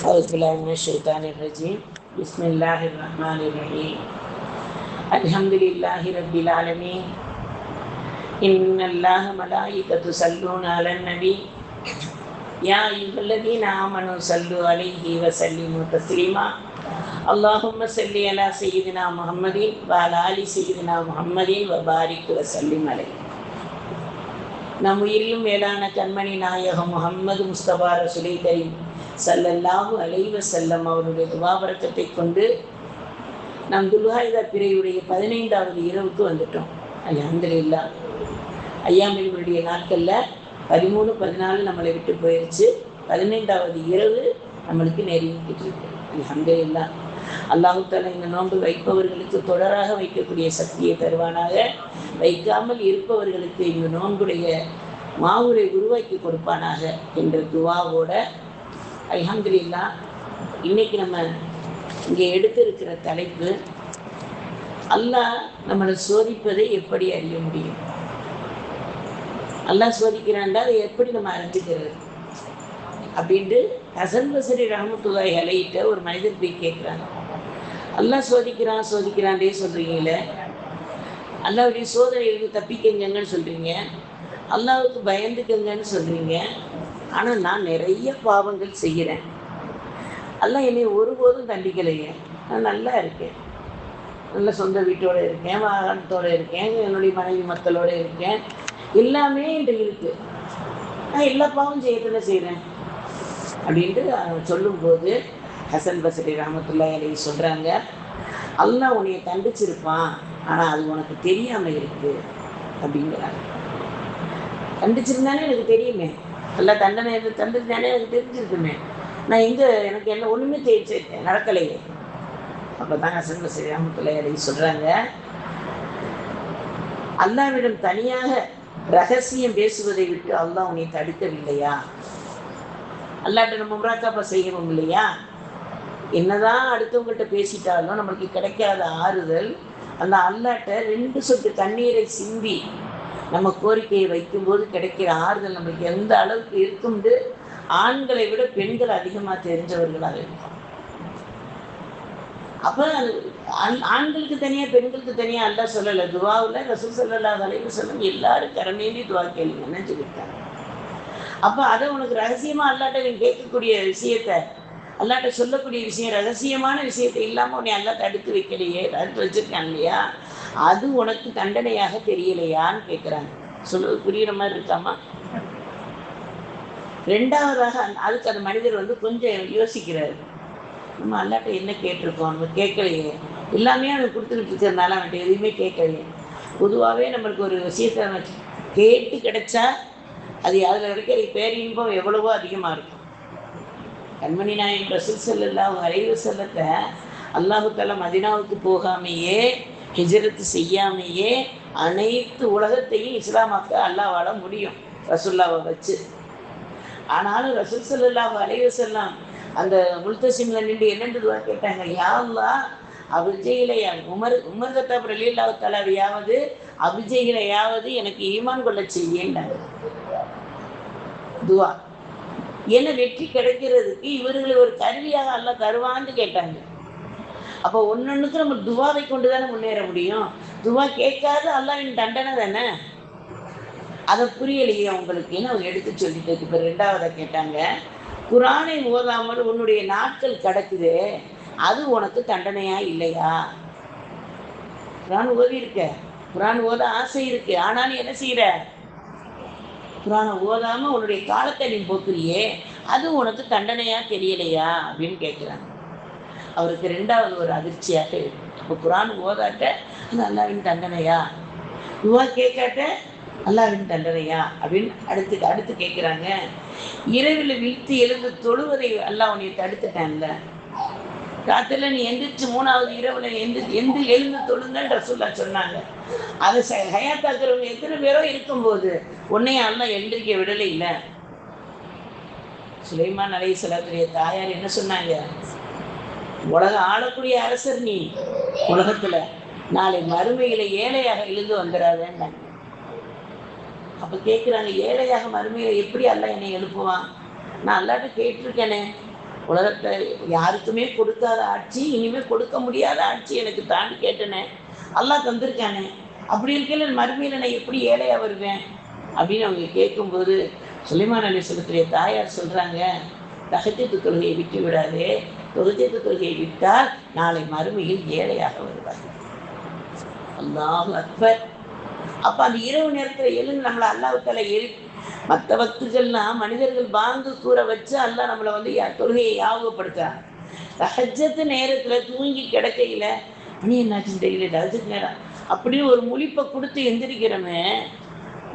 أعوذ بالله من الشيطان الرجيم بسم الله الرحمن الرحيم الحمد لله رب العالمين إن الله ملائكته يصلون على النبي يا أيها الذين آمنوا صلوا عليه وسلموا تسليما اللهم صل على سيدنا محمد وعلى آل سيدنا محمد وبارك وسلم عليه. நம் உயிரிலும் மேலான கண்மணி நாயகம் முஹம்மது முஸ்தபா ரசூலை கரீம் ஸல்லல்லாஹு அலைஹி வஸல்லம் அவருடைய துவாபரக்கத்தை கொண்டு நம் துல்ஹஜ் பிறையுடைய 15வது இரவுக்கு வந்துட்டோம். அல்ஹம்துலில்லாஹ். ஐயாமினுடைய நாட்களில் 13, 14 நம்மளை விட்டு போயிடுச்சு. 15வது இரவு நம்மளுக்கு நெருங்கிட்டு இருக்கு. அல்ஹம்துலில்லாஹ். அல்லாஹ் தஆலா இந்த நோன்பு வைப்பவர்களுக்கு தொடராக வைக்கக்கூடிய சக்தியை தருவானாக. வைக்காமல் இருப்பவர்களுக்கு இந்த நோன்புடைய மாவுரை உருவாக்கி கொடுப்பானாக என்ற துவாவோட அல்ஹம்துலில்லாஹ். இன்னைக்கு நம்ம இங்கே எடுத்திருக்கிற தலைப்பு, அல்லாஹ் நம்மளை சோதிப்பதை எப்படி அறிய முடியும், அல்லாஹ் சோதிக்கிறான்டா அதை எப்படி நம்ம அறிஞ்சுக்கிறது அப்படின்ட்டு ஹசன் பஸ்ரி ரஹ்மத்துல்லாஹி அலைஹிட்ட ஒரு மனிதர் போய் கேட்குறாங்க. அல்லாஹ் சோதிக்கிறான்டே சொல்கிறீங்களே, அல்லாஹ்வுடைய சோதனைகளுக்கு தப்பிக்கங்கன்னு சொல்கிறீங்க, அல்லாஹ்வுக்கு பயந்துக்கங்கன்னு சொல்கிறீங்க, ஆனால் நான் நிறைய பாவங்கள் செய்கிறேன், அல்லாஹ் என்னை ஒருபோதும் தண்டிக்கலையே, நான் நல்லா இருக்கேன், நல்ல சொந்த வீட்டோடு இருக்கேன், வாகனத்தோடு இருக்கேன், என்னுடைய மனைவி மக்களோடு இருக்கேன், எல்லாமே என்று இருக்குது, நான் எல்லா பாவம் செய்யறதுல செய்கிறேன் அப்படின்ட்டு சொல்லும்போது ஹசன் பஸ்ரி ரஹ்மத்துல்லாஹி அலைஹி சொல்கிறாங்க, அல்லாஹ் உன்னைய தண்டிச்சிருப்பான், ஆனால் அது உனக்கு தெரியாமல் இருக்குது அப்படிங்கிறாங்க. தண்டிச்சிருந்தானே எனக்கு தெரியுமே, எல்லாம் தண்டனை தண்டிச்சானே எனக்கு தெரிஞ்சிருக்குமே, நான் எனக்கு என்ன ஒன்றுமே நடக்கலையே. அப்போ தான் ஹசன் பஸ்ரி ரஹ்மத்துல்லாஹி அலைஹி சொல்கிறாங்க, அல்லாஹ்விடம் தனியாக ரகசியம் பேசுவதை விட்டு அல்லாஹ் உன்னை தடுக்கவில்லையா? அல்லாஹ்ட்ட நம்ம முராக்காபா செய்யணும் இல்லையா? என்னதான் அடுத்தவங்கள்ட்ட பேசிட்டாலும் நம்மளுக்கு கிடைக்காத ஆறுதல் அந்த அல்லாஹ்ட்ட 2 சொட்டு தண்ணீரை சிந்தி நம்ம கோரிக்கையை வைக்கும்போது கிடைக்கிற ஆறுதல் நம்மளுக்கு எந்த அளவுக்கு இருக்கும்னு ஆண்களை விட பெண்கள் அதிகமாக தெரிஞ்சவர்களாக இருக்கும். அப்போ ஆண்களுக்கு தனியாக பெண்களுக்கு தனியாக அல்லாஹ் சொல்லலை. துவாவில் ரசூல் ஸல்லல்லாஹு அலைஹி வஸல்லம் எல்லாரும் கரமேந்தி துவா கேளுங்கன்னு சொல்லியிருக்காங்க. அப்போ அதை உனக்கு ரகசியமாக அல்லாஹ்ட்ட நீ கேட்கக்கூடிய விஷயத்தை, அல்லாஹ்ட்ட சொல்லக்கூடிய விஷயம், ரகசியமான விஷயத்தை இல்லாமல் உன்னை அல்லாஹ் தடுத்து வைக்கலையே, தடுத்து வச்சிருக்கான் இல்லையா, அது உனக்கு தண்டனையாக தெரியலையான்னு கேட்குறாங்க. சொல்ல புரிகிற மாதிரி இருக்காமா? ரெண்டாவதாக அதுக்கு அந்த மனிதர் கொஞ்சம் யோசிக்கிறாரு. நம்ம அல்லாஹ்ட்ட என்ன கேட்டிருக்கோம், நம்ம கேட்கலையே, எல்லாமே அவனுக்கு கொடுத்துக்கிட்டு இருக்கிறதுனால அவன்கிட்ட எதுவுமே கேட்கலையே. பொதுவாகவே நம்மளுக்கு ஒரு விஷயத்தை கேட்டு கிடைச்சா அது அதில் இருக்கிற பேரின்பம் எவ்வளவோ அதிகமாக இருக்கும். கண்மணி நாயகம் ரசூல் ஸல்லல்லாஹு அலைஹி வஸல்லத்தை அல்லாஹ் தஆலா மதீனாவுக்கு போகாமையே, ஹிஜ்ரத் செய்யாமையே அனைத்து உலகத்தையும் இஸ்லாமாக்க அல்லாஹ்வால முடியும் ரசூலுல்லாவை வச்சு. ஆனாலும் ரசூல் ஸல்லல்லாஹு அலைஹி வஸல்லம் அந்த முல்தசிமில் நின்று என்னென்று துவா கேட்டாங்க, யா அல்லாஹ் அபிஜைகளையாவது உமர் கத்தாப் ரலியல்லாஹு தஆலாவையாவது அபிஜைகளையாவது எனக்கு ஈமான் கொள்ள செய்யேன்னாங்க துவா. ஏன்னா வெற்றி கிடைக்கிறதுக்கு இவர்களை ஒரு கருவியாக அல்லாஹ் தருவான்னு கேட்டாங்க. அப்போ ஒன்னொன்றுக்கு நம்ம துவாவை கொண்டு தானே முன்னேற முடியும். துவா கேட்காத அல்லாஹ்வின் தண்டனை தானே. அதை புரியலையே அவங்களுக்குன்னு அவங்க எடுத்து சொல்லிட்டு இப்போ 2வதாக கேட்டாங்க, குரானை ஓதாமல் உன்னுடைய நாட்கள் கிடக்குது, அது உனக்கு தண்டனையா இல்லையா? குரான் ஓதி இருக்க, குரான் ஓத ஆசை இருக்கு, ஆனாலும் என்ன செய்யற, குரானை ஓதாமல் உன்னுடைய காலத்தை நீ போக்குறியே, அது உனக்கு தண்டனையா தெரியலையா அப்படின்னு கேட்குறாங்க. அவருக்கு 2வது ஒரு அதிர்ச்சியாக இருக்கு. இப்போ குரான் ஓதாட்ட அது அல்லாஹ்வின் தண்டனையா, துவா கேட்காட்ட அல்லாஹ்வின் தண்டனையா அப்படின்னு அடுத்து கேட்குறாங்க. இரவில் விழித்து எழுந்து தொழுவதை அல்லாஹ் உன்னை தடுத்துட்டான்ல, ராத்திரில நீ எந்திரிச்சு 3வது இரவுல எழுந்து தொழுங்கன்னு ரசூலுல்லாஹ் சொன்னாங்க. அதை ஹயாத்தாக்குறவங்க எத்தனை பேரோ இருக்கும்போது உன்னையும் அல்லாஹ் எழுந்திரிக்க விடலை இல்லை. சுலைமான் அலைஹிஸ்ஸலாத்துடைய தாயார் என்ன சொன்னாங்க, உலகம் ஆளக்கூடிய அரசர் நீ, உலகத்துல நாளை மறுமையில ஏழையாக எழுந்து வந்துடாதேன்னாங்க. அப்போ கேட்குறாங்க, ஏழையாக மறுமையில எப்படி அல்லாஹ் என்னை எழுப்புவான், நான் அல்லாட்ட கேட்டிருக்கேனே, உலகத்தை யாருக்குமே கொடுக்காத ஆட்சி, இனிமேல் கொடுக்க முடியாத ஆட்சி எனக்கு தாண்டி கேட்டனே, அல்லாஹ் தந்திருக்கானே, அப்படி இருக்கையில் மறுமையில் நான் எப்படி ஏழையாக வருவேன் அப்படின்னு அவங்க கேட்கும்போது சுலைமான் அலைஹிஸ்ஸலாத்துடைய தாயார் சொல்கிறாங்க, தஹஜ்ஜுத் தொழுகையை விட்டு விடாதே, தஹஜ்ஜுத் தொழுகையை விட்டால் நாளை மறுமையில் ஏழையாக வருவார். அல்லாஹு அக்பர். அப்போ அந்த இரவு நேரத்தில் எழுந்து நம்மளை அல்லாஹ்வுத்தாலா மற்ற வக்துகள்லாம் மனிதர்கள் பாங்கு கூற வச்சு அல்லாஹ் நம்மளை வந்து தொழுகையை ஞாபகப்படுத்துறான். தஹஜ்ஜத் நேரத்தில் தூங்கி கிடக்கையில் மணி என்னாச்சுன்னு தெரியல, தஹஜ்ஜத் நேரம் அப்படின்னு ஒரு முழிப்பை கொடுத்து எந்திரிக்கிறோமே,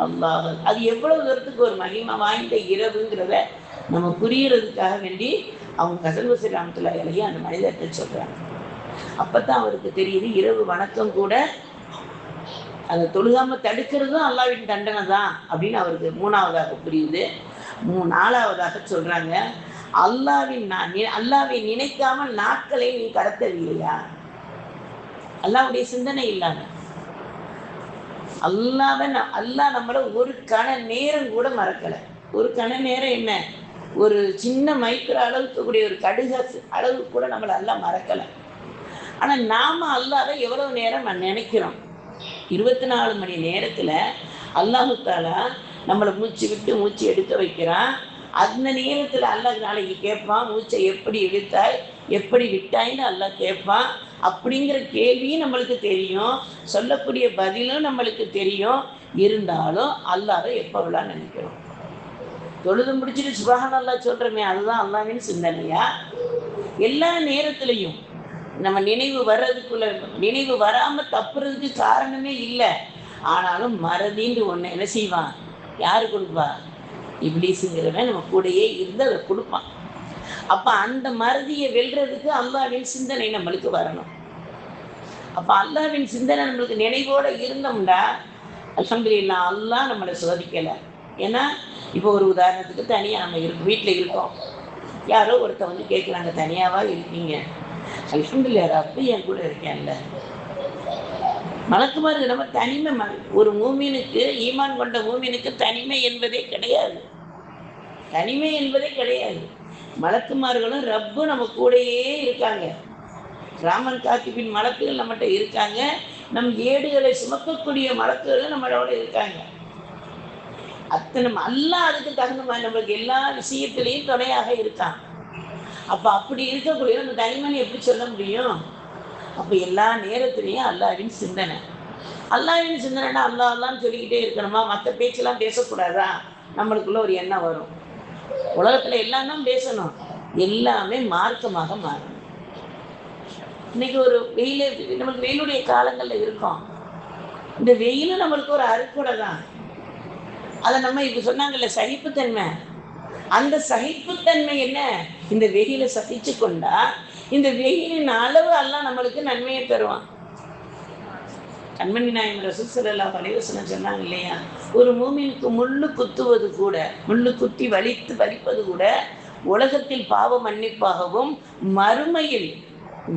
அல்லாஹ் அது எவ்வளவு தூரத்துக்கு ஒரு மகிமை வாய்ந்த இரவுங்கிறத நம்ம புரியறதுக்காக வேண்டி அவங்க ஹஸன் பஸ்ரி ரஹ்மத்துல்லாஹி அலைஹி அந்த மனிதர்கிட்ட சொல்கிறாங்க. அப்போ தான் அவருக்கு தெரியுது இரவு வணக்கம் கூட அதை தொழுகாமல் தடுக்கிறதும் அல்லாஹ்வின் தண்டனை தான் அப்படின்னு அவருக்கு மூணாவதாக புரியுது. நாலாவதாக சொல்கிறாங்க, அல்லாஹ்வை நினைக்காமல் நாட்களை நீ கடத்தவில்லையா? அல்லாஹ்வுடைய சிந்தனை இல்லாம அல்லாஹ் நம்மளை ஒரு கண நேரம் கூட மறக்கலை. ஒரு கண நேரம் என்ன, ஒரு சின்ன மைக்ரோ அளவுக்கு கூடிய ஒரு கடுகு அளவுக்கு கூட நம்மளை அல்லாஹ் மறக்கலை. ஆனால் நாம் அல்லாஹ்வை எவ்வளவு நேரம் நினைக்கிறோம்? 24 மணி நேரத்தில் அல்லாஹு தாலா நம்மளை மூச்சு விட்டு மூச்சு எடுக்க வைக்கிறான். அந்த நேரத்தில் அல்லாஹ் நாளைக்கு கேட்பான், மூச்சை எப்படி இழுத்தாய் எப்படி விட்டாய்ன்னு அல்லாஹ் கேட்பான். அப்படிங்கிற கேள்வியும் நம்மளுக்கு தெரியும், சொல்லக்கூடிய பதிலும் நம்மளுக்கு தெரியும். இருந்தாலும் அல்லாஹ்வை எப்போவெல்லாம் நினைக்கிறோம்? தொழுது முடிச்சுட்டு சுப்ஹானல்லாஹ் சொல்கிறோமே, அதுதான் அல்லாஹ்வின் சிந்தனையா? எல்லா நேரத்துலையும் நம்ம நினைவு வர்றதுக்குள்ள நினைவு வராமல் தப்புறதுக்கு காரணமே இல்லை. ஆனாலும் மறதின்னு ஒன்று என்ன செய்வான்? யார் கொடுப்பா? இப்லீஸுங்கிறவன் நம்ம கூடையே இருந்து அதை கொடுப்பான். அப்போ அந்த மறதியை வெல்றதுக்கு அல்லாஹ்வின் சிந்தனை நம்மளுக்கு வரணும். அப்போ அல்லாஹ்வின் சிந்தனை நம்மளுக்கு நினைவோடு இருந்தோம்னா அல்ஹம்துலில்லாஹ் அல்லாஹ் நம்மளை சோதிக்கலை. ஏன்னா இப்போ ஒரு உதாரணத்துக்கு தனியாக நம்ம வீட்டில் இருக்கோம், யாரோ ஒருத்தர் வந்து கேட்குறாங்க, தனியாவா இருக்கீங்க? அல்ஹம்துலில்லாஹ் ரப்பு என் கூட இருக்கேன்ல. மலக்குமார்கள் நம்ம தனிமை, ஒரு மூமினுக்கு, ஈமான் கொண்ட மூமினுக்கு தனிமை என்பதே கிடையாது. தனிமை என்பதே கிடையாது. மலக்குமார்களும் ரப்பு நம்ம கூடையே இருக்காங்க. ராமன் காத்திபின் மலக்குகள் நம்மகிட்ட இருக்காங்க. நம் ஏடுகளை சுமக்கக்கூடிய மலக்குகளும் நம்மளோட இருக்காங்க. அத்தனை அல்லாஹ் அதுக்கு தகுந்த மாதிரி நம்மளுக்கு எல்லா விஷயத்திலையும் துணையாக இருக்கான். அப்போ அப்படி இருக்கக்கூடிய அந்த தனிமனை எப்படி சொல்ல முடியும்? அப்போ எல்லா நேரத்துலையும் அல்லாஹ்வின் சிந்தனை. அல்லாஹ்வின் சிந்தனைனா அல்லாஹ் அல்லான்னு சொல்லிக்கிட்டே இருக்கணுமா? மற்ற பேச்செல்லாம் பேசக்கூடாதா? நம்மளுக்குள்ள ஒரு எண்ணம் வரும். உலகத்தில் எல்லாம் தான் பேசணும், எல்லாமே மார்க்கமாக மாறணும். இன்னைக்கு ஒரு நம்மளுக்கு வெயிலுடைய காலங்களில் இருக்கோம். இந்த வெயிலும் நம்மளுக்கு ஒரு அறுக்குடை தான். அதை நம்ம இப்போ சொன்னாங்கல்ல சகிப்புத்தன்மை, அந்த சகிப்புத்தன்மை என்ன? இந்த வெயிலை சகிச்சு கொண்டா இந்த வெயிலின் அளவு அல்லாஹ் நம்மளுக்கு நன்மையை தருவான். கண்மணி நாயகம் ரசூல் ஸல்லல்லாஹு அலைஹி வஸல்லம் சொன்னாங்க இல்லையா, ஒரு மூமினுக்கு முள்ளு குத்துவது கூட, முள்ளு குத்தி வலிப்பது கூட உலகத்தில் பாவ மன்னிப்பாகவும் மறுமையில்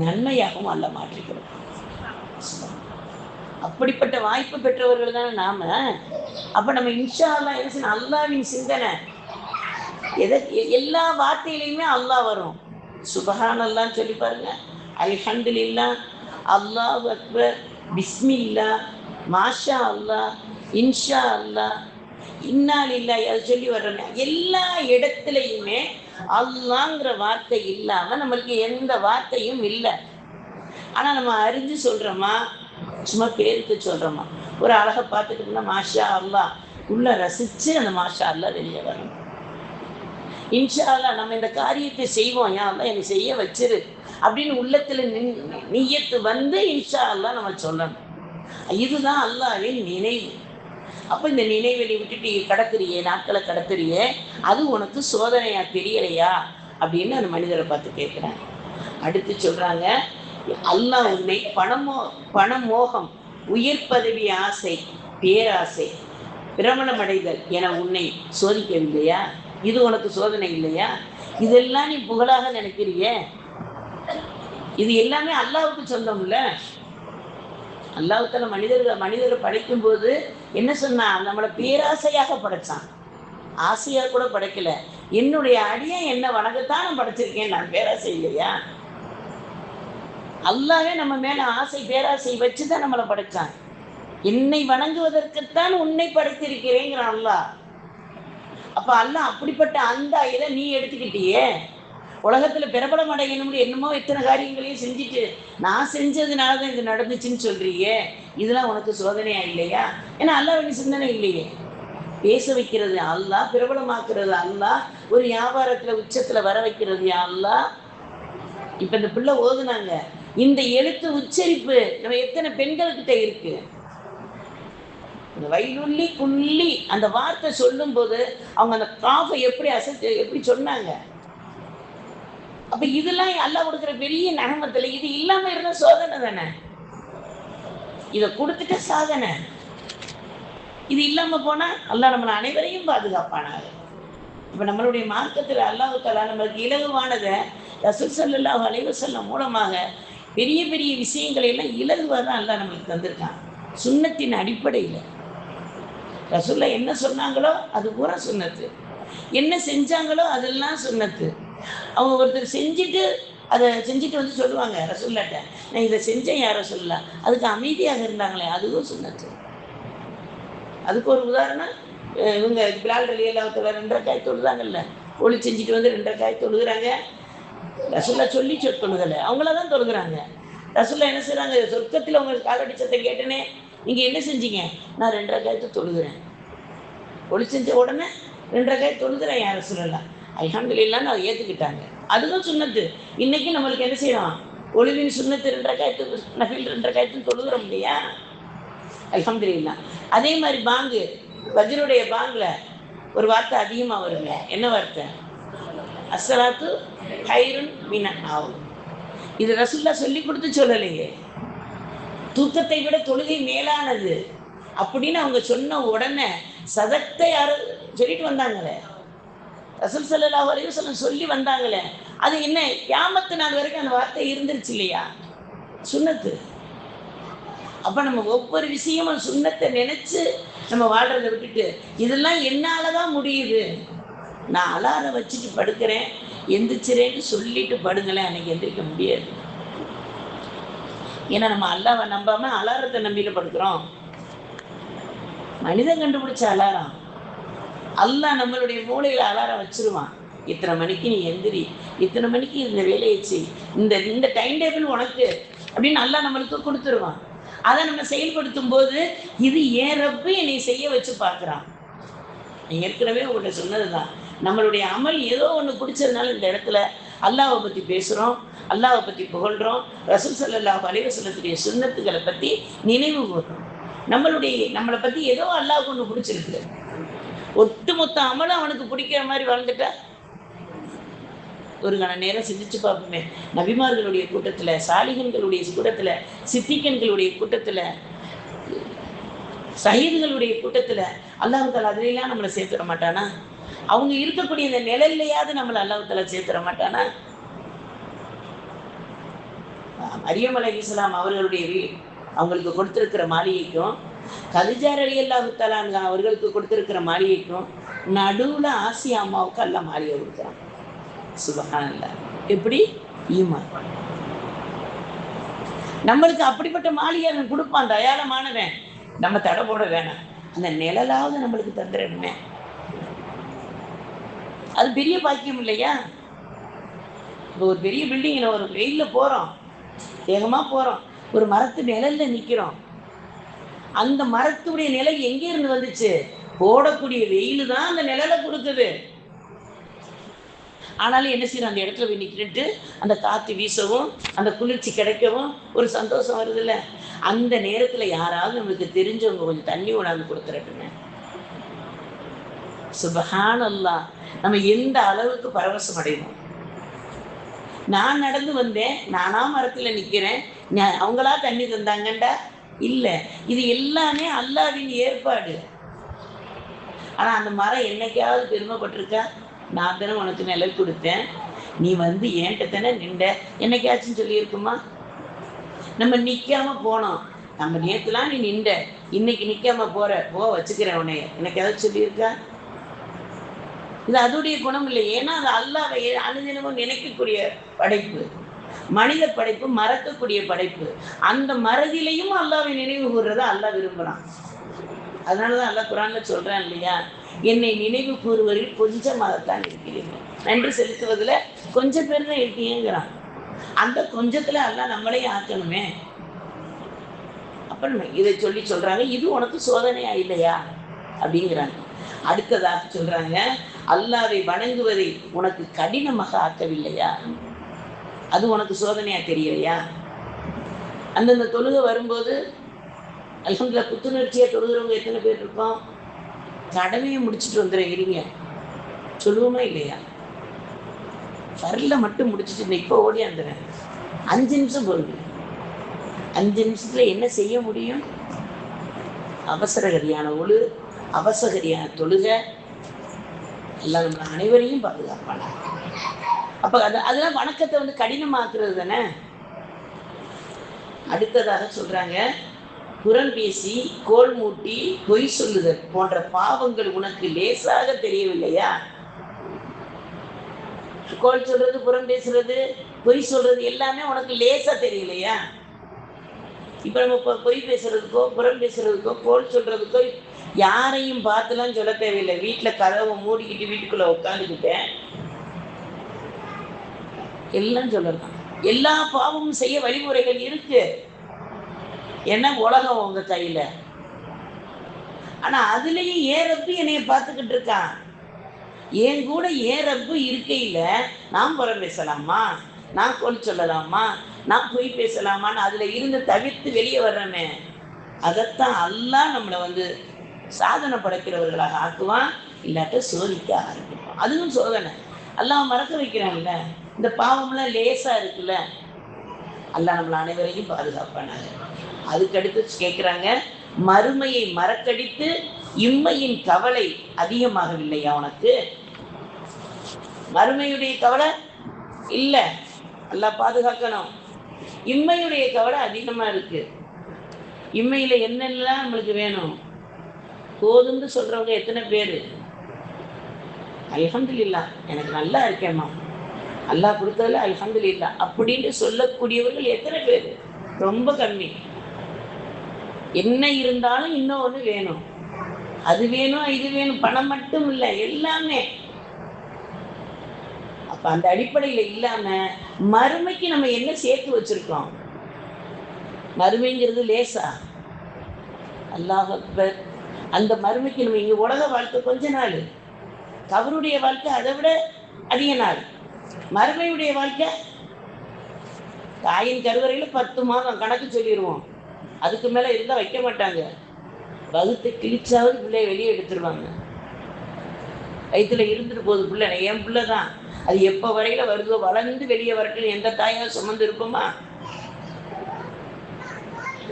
நன்மையாகவும் அல்லாஹ் மாற்றிக்கிறோம். அப்படிப்பட்ட வாய்ப்பு பெற்றவர்கள் தானே நாம. அப்போ நம்ம இன்ஷா அல்லாஹ் என்ன செய்யணும்? அல்லாஹ்வின் சிந்தனை. எல்லா வார்த்தையிலையுமே அல்லாஹ் வரும். சுப்ஹானல்லாஹ்னு சொல்லி பாருங்க, அல்ஹம்துலில்லாஹ், அல்லாஹு அக்பர், பிஸ்மில்லா, மாஷா அல்லாஹ், இன்ஷா அல்லாஹ், இன்னா லில்லாஹி, அது சொல்லி வர்றோமே. எல்லா இடத்துலையுமே அல்லாஹ்ங்கிற வார்த்தை இல்லாமல் நம்மளுக்கு எந்த வார்த்தையும் இல்லை. ஆனால் நம்ம அறிஞ்சு சொல்கிறோமா, சும்மா பேருக்கு சொல்கிறோமா? ஒரு அழகை பார்த்துக்கிட்டோம்னா மாஷா அல்லாஹ் உள்ள ரசித்து அந்த மாஷா அல்லாஹ் வெளியே வரணும். இன்ஷா அல்லாஹ் நம்ம இந்த காரியத்தை செய்வோம், யா அல்லாஹ் என்னை செய்ய வச்சிரு அப்படின்னு உள்ளத்தில் நிய்யத்து வந்து இன்ஷா அல்லாஹ் நம்ம சொல்லணும். இதுதான் அல்லாஹ்வின் நினைவு. அப்போ இந்த நினைவெளி விட்டுட்டு கடத்துறியே, நாட்களை கடத்துறியே, அது உனக்கு சோதனையா தெரியலையா அப்படின்னு அந்த மனிதரை பார்த்து கேட்குறேன். அடுத்து சொல்கிறாங்க, அல்லாஹ் உன்னை பணமோகம், உயிர் பதவி ஆசை, பேராசை, பிரமணமடைதல் என உன்னை சோதிக்கவில்லையா? இது உனக்கு சோதனை இல்லையா? இதெல்லாம் நீ புகழாக நினைக்கிறியே, இது எல்லாமே அல்லாஹ்வுக்கு சொந்தம்ல. அல்லாஹ்வுத்தால மனிதரை படைக்கும் போது என்ன சொன்னான்? நம்மளை பேராசையாக படைச்சான். ஆசையாக கூட படைக்கல, என்னுடைய அடியை என்ன வணக்கத்தான் நான் படைச்சிருக்கேன், நான் பேராசை இல்லையா? அல்லாவே நம்ம மேல ஆசை பேராசை வச்சுதான் நம்மளை படைச்சான். என்னை வணங்குவதற்குத்தான் உன்னை படைத்திருக்கிறேங்கிறான் அல்லாஹ். அப்ப அல்லாஹ் அப்படிப்பட்ட அந்த இதை நீ எடுத்துக்கிட்டியே, உலகத்துல பிரபலம் அடையணும்னு என்னமோ இத்தனை காரியங்களையும் செஞ்சுட்டு நான் செஞ்சதுனாலதான் இது நடந்துச்சுன்னு சொல்றியே, இதெல்லாம் உனக்கு சோதனையா இல்லையா? ஏன்னா அல்லாஹ்வின் சிந்தனை இல்லையே. பேச வைக்கிறது அல்லாஹ், பிரபலமாக்குறது அல்லாஹ், ஒரு வியாபாரத்துல உச்சத்துல வர வைக்கிறது அல்லாஹ். இப்ப இந்த பிள்ளை ஓதுனாங்க, இந்த எழுத்து உச்சரிப்பு நம்ம எத்தனை பெண்கள்கிட்ட இருக்கு? இந்த வயலுள்ளி புள்ளி அந்த வார்த்தை சொல்லும் போது அவங்க அந்த காஃபை எப்படி சொன்னாங்க. அப்ப இதெல்லாம் அல்லாஹ் கொடுக்குற பெரிய நகமத்துல இது இல்லாம இருந்த சோதனை தானே. இதை கொடுத்துட்ட சாதனை. இது இல்லாம போனா அல்லாஹ் நம்மளை அனைவரையும் பாதுகாப்பானாங்க. இப்ப நம்மளுடைய மார்க்கத்தில் அல்லாஹ் தஆலா நம்மளுக்கு இலகுவானதை ரசூல் ஸல்லல்லாஹு அலைஹி வஸல்லம் மூலமாக பெரிய பெரிய விஷயங்களை எல்லாம் இலகுவாக தான் அல்லாஹ் நம்மளுக்கு தந்திருக்கான். சுன்னத்தின் அடிப்படையில் ரசூல்லா என்ன சொன்னாங்களோ அது பூரா சுன்னத்து, என்ன செஞ்சாங்களோ அதெல்லாம் சுன்னத்து. அவங்க ஒருத்தர் அதை செஞ்சுட்டு வந்து சொல்லுவாங்க ரசூல்லாட்ட, நான் இதை செஞ்சேன் யார சொல்லலாம், அதுக்கு அமைதியாக இருந்தாங்களே அதுவும் சுன்னத்து. அதுக்கு ஒரு உதாரணம், இவங்க பிலால் ரலியல்லாஹு தஆலா 2 ரக்காத் தொழுதாங்கல்ல, ஒளி செஞ்சுட்டு வந்து 2 ரக்காத் தொழுகிறாங்க. ரசூல்லா சொல்லி தொழுகலை, அவங்கள தான் தொழுகிறாங்க. ரசூல்லா என்ன செய்கிறாங்க, சொர்க்கத்தில் உங்களுக்கு காலடி சத்தம் கேட்டனே, நீங்கள் என்ன செஞ்சீங்க? நான் 2 ரக்காத் தொழுகிறேன். ஒளி செஞ்ச உடனே 2 ரக்காத் தொழுகிறேன் யார் ரசூலல்லாஹ், அல்ஹம்துலில்லாஹ்னு அதை ஏற்றுக்கிட்டாங்க. அதுதான் சுன்னத்து. இன்றைக்கி நம்மளுக்கு என்ன செய்யணும், ஒளிவின் சுன்னத்து 2 ரக்காத், நஃபில் 2 ரக்காத் தொழுகிறோம் இல்லையா? அல்ஹம்துலில்லாஹ். அதே மாதிரி பாங்கு, வஜ்ருடைய பாங்கில் ஒரு வார்த்தை அதிகமாக வருங்க. என்ன வார்த்தை? அஸ்ஸலாத்து ஹைருன் மினன் நௌம். இது ரசூலுல்லாஹ் சொல்லி கொடுத்து சொல்லலையே, தூக்கத்தை விட தொழுகை மேலானது அப்படின்னு அவங்க சொன்ன உடனே சதத்தை யாரும் சொல்லிட்டு வந்தாங்களே, ரசூல் ஸல்லல்லாஹு அலைஹி வஸல்லம் சொல்லி வந்தாங்களே, அது என்ன கியாமத்து நாள் வரைக்கும் அந்த வார்த்தை இருந்துருச்சு இல்லையா? சுன்னத்து. அப்போ நம்ம ஒவ்வொரு விஷயமும் சுன்னத்தை நினச்சி நம்ம வாழ்கிறத விட்டுட்டு இதெல்லாம் என்னால் தான் முடியுது, நான் அலாரம் வச்சுட்டு படுக்கிறேன் எந்திரிச்சிரேன்னு சொல்லிட்டு படுங்களேன், அன்றைக்கி எந்திரிக்க முடியாது. ஏன்னா நம்ம அல்லாஹ்வை நம்பாமல் அலாரத்தை நம்பிட்டு படுக்கிறோம். மனிதன் கண்டுபிடிச்ச அலாரம். அல்லாஹ் நம்மளுடைய மூளையில் அலாரம் வச்சிருவான், இத்தனை மணிக்கு நீ எந்திரி, இத்தனை மணிக்கு இந்த வேலையை செய், இந்த டைம் டேபிள் உனக்கு அப்படின்னு அல்லாஹ் நம்மளுக்கு கொடுத்துருவான். அதை நம்ம செயல்படுத்தும் போது இது ஏன் ரப்பு என்னை செய்ய வச்சு பார்க்குறான். ஏற்கனவே உங்கள்கிட்ட சொன்னது தான், நம்மளுடைய அமல் ஏதோ ஒன்று பிடிச்சதுனால இந்த இடத்துல அல்லாஹ்வை பற்றி பேசுகிறோம், அல்லாஹ்வை பற்றி புகழ்கிறோம், ரசூல் ஸல்லல்லாஹு அலைஹி வஸல்லத்துடைய சுன்னத்துக்களை பற்றி நினைவு கூறுறோம். நம்மளை பற்றி ஏதோ அல்லாஹ்வுக்கு ஒன்று பிடிச்சிருக்கு, ஒட்டுமொத்த அமலும் அவனுக்கு பிடிக்கிற மாதிரி வாழ்ந்துட்டா ஒரு கண நேரம் சிந்திச்சு பார்ப்போமே. நபிமார்களுடைய கூட்டத்தில், சாலிகன்களுடைய கூட்டத்தில், சித்திகன்களுடைய கூட்டத்தில், ஷஹீதுகளுடைய கூட்டத்தில் அல்லாஹ் தஆலா அதிலெல்லாம் நம்மளை சேர்த்துட மாட்டானா? அவங்க இருக்கக்கூடிய இந்த நிலையிலையாவது நம்மளை அல்லாஹ் தஆலா சேர்த்துட மாட்டானா? மரியம் அலைஹிஸ்ஸலாம் அவர்களுடைய அவங்களுக்கு கொடுத்திருக்கிற மாளிகைக்கும், கதீஜா ரலியல்லாஹு தஆலா அவர்களுக்கு கொடுத்திருக்கிற மாளிகைக்கும் நடுவில் ஆசியா அம்மாவுக்கு அல்லாஹ் மாளிகை கொடுக்குறான். சுப்ஹானல்லாஹ். எப்படி? ஈமான். நம்மளுக்கு அப்படிப்பட்ட மாளிகை கொடுப்பான் தயாரமானவன், நம்ம தடை போட வேணாம், அந்த நிழலாவது நம்மளுக்கு தந்துடணுமே. அது பெரிய பாக்கியம் இல்லையா? இப்போ ஒரு பெரிய பில்டிங்கில் ஒரு வெயிலில் போகிறோம், வேகமாக போகிறோம், ஒரு மரத்து நிழலில் நிற்கிறோம். அந்த மரத்துடைய நிழல் எங்கே இருந்து வந்துச்சு? போடக்கூடிய வெயில் தான் அந்த நிழலை கொடுக்குது. ஆனாலும் என்ன செய்யணும், அந்த இடத்துல போய் நிற்கிட்டு அந்த காற்று வீசவும் அந்த குளிர்ச்சி கிடைக்கவும் ஒரு சந்தோஷம் வருதுல்ல. அந்த நேரத்தில் யாராவது நம்மளுக்கு தெரிஞ்சவங்க கொஞ்சம் தண்ணி உணர்ந்து கொடுத்துறட்டுமே. சுப்ஹானல்லாஹ். நம்ம எந்த அளவுக்கு பரவசம் அடையணும். நான் நடந்து வந்தேன், நானா மரத்தில் நிற்கிறேன், அவங்களா தண்ணி தந்தாங்கண்டா இல்லை, இது எல்லாமே அல்லாஹ்வின் ஏற்பாடு. ஆனால் அந்த மரம் என்னைக்காவது பெருமைப்பட்டிருக்கா? நான் தானே உனக்கு நிழல் கொடுத்தேன், நீ வந்து ஏன்ட்ட தானே நின்ற, என்னைக்காச்சும் சொல்லியிருக்குமா? நம்ம நிற்காம போனோம், நம்ம நேற்றுலாம் நீ நின்ற, இன்னைக்கு நிற்காம போற, வச்சுக்கிறேன் உன்னைய, எனக்கு ஏதாச்சும் சொல்லியிருக்கா? இது அதோடைய குணம் இல்லை. ஏன்னா அது அல்லாஹ்வை அனுதினமும் நினைக்கக்கூடிய படைப்பு, மனித படைப்பு, மறக்கக்கூடிய படைப்பு. அந்த மறதியிலையும் அல்லாஹ்வை நினைவு கூறுறதை அல்லாஹ் விரும்புகிறான். அதனாலதான் அல்லாஹ் குர்ஆன்ல சொல்றான் இல்லையா, என்னை நினைவு கூறுவதில் கொஞ்சமாகத்தான் இருக்கிறீர்கள், நன்றி செலுத்துவதில் கொஞ்சம் பேர் தான் இருக்கீங்கிறான். அந்த கொஞ்சத்துல அல்லாஹ் நம்மளையும் ஆக்கணுமே. அப்ப இதை சொல்றாங்க, இது உனக்கு சோதனையா இல்லையா அப்படிங்கிறாங்க. அடுத்ததாக சொல்றாங்க, அல்லாஹ்வை வணங்குவதை உனக்கு கடினமாக ஆக்கவில்லையா, அது உனக்கு சோதனையா தெரியலையா? அந்தந்த தொழுகை வரும்போது அல்ஹம்துலில்லாஹ் புத்துணர்ச்சியா தொழுகிறவங்க எத்தனை பேர் இருக்கோம்? கடமையை முடிச்சுட்டு வந்துடுறேன் இருங்க சொல்லுவோமா இல்லையா? ஃபர்ல மட்டும் முடிச்சுட்டு இப்போ ஓடி வந்துடுறேன், 5 நிமிஷம் போகுது. 5 நிமிஷத்துல என்ன செய்ய முடியும்? அவசரகரியான ஒழு, அவசரகரியான தொழுகை, எல்லாம் நம்ம அனைவரையும் பாதுகாப்பான. அப்ப அதெல்லாம் வணக்கத்தை கடினமாக்குறது தானே. அடுத்ததாக சொல்றாங்க, புறம் பேசி, கோல் மூட்டி, பொய் சொல்லுதல் போன்ற பாவங்கள் உனக்கு லேசாக தெரியவில்லையா? கோல் சொல்றது, புறம் பேசுறது, பொய் சொல்றது எல்லாமே உனக்கு லேசா தெரியலையா? இப்ப நம்ம பொய் பேசுறதுக்கோ, புறம் பேசுறதுக்கோ, கோல் சொல்றதுக்கோ யாரையும் பார்த்துலாம் சொல்ல தேவையில்லை. வீட்டுல கதவை மூடிக்கிட்டு வீட்டுக்குள்ள உட்காந்துக்கிட்டேன் எல்லாம் சொல்லலாம். எல்லா பாவமும் செய்ய வழிமுறைகள் இருக்கு. என்ன உலகம் உங்க கையில. ஆனா அதுலயும் ஏன் ரப்பு என்னைய பார்த்துக்கிட்டு இருக்கான். என் கூட ஏன் ரப்பு இருக்கையில நான் புறம் பேசலாமா, நான் கோல் சொல்லலாமா, நான் பொய் பேசலாமான்னு அதுல இருந்து தவிர்த்து வெளியே வர்றமே. அதைத்தான் அல்லாஹ் நம்மளை சாதனை படைக்கிறவர்களாக ஆக்குவான், இல்லாட்ட சோதிக்க ஆரம்பிப்பான். அதுவும் சோதனை. அல்லாஹ் மறக்க வைக்கிறான்ல, இந்த பாவம்லாம் லேசா இருக்குல்ல. அல்லாஹ் நம்மளை அனைவரையும் பாதுகாப்பானாங்க. அதுக்கடுத்து கேட்குறாங்க, மறுமையை மறக்கடித்து இம்மையின் கவலை அதிகமாகவில்லையா உனக்கு? மறுமையுடைய கவலை இல்லை, அல்லாஹ் பாதுகாக்கணும். இம்மையுடைய கவலை அதிகமா இருக்கு. இம்மையில என்னெல்லாம் நம்மளுக்கு வேணும் போதும்னு சொல்றவங்க எத்தனை பேரு? அல்ஹம்துலில்லாஹ் எனக்கு நல்லா இருக்கேம்மா, அல்லாஹ் கொடுத்ததுல அல்ஹம்துலில்லாஹ் அப்படின்னு சொல்லக்கூடியவர்கள் எத்தனை பேர்? ரொம்ப கம்மி. என்ன இருந்தாலும் இன்னும் ஒன்று வேணும், அது வேணும், இது வேணும், பணம் மட்டும் இல்லை, எல்லாமே. அப்ப அந்த அடிப்படையில இல்லாம மறுமைக்கு நம்ம என்ன சேர்த்து வச்சிருக்கோம்? மறுமைங்கிறது லேசா? அல்லாஹ் அக்பர். அந்த மறுமைக்கு நம்ம இங்க உலக வாழ்க்கை கொஞ்ச நாள், கபருடைய வாழ்க்கை அதை விட அதிக நாள், மறுமையுடைய வாழ்க்கை தாயின் கருவறையில 10 மாதம் கணக்கு சொல்லிடுவோம். அதுக்கு மேல இருந்தா வைக்க மாட்டாங்க. வகுத்தை கிழிச்சாவது பிள்ளைய வெளியே எடுத்துருவாங்க. வயிற்றுல இருந்துட்டு போகுது பிள்ளை, என் பிள்ளை தான், அது எப்போ வரையில வருதோ வளர்ந்து வெளியே வரட்டும். எந்த தாயாக சுமந்து இருப்போமா?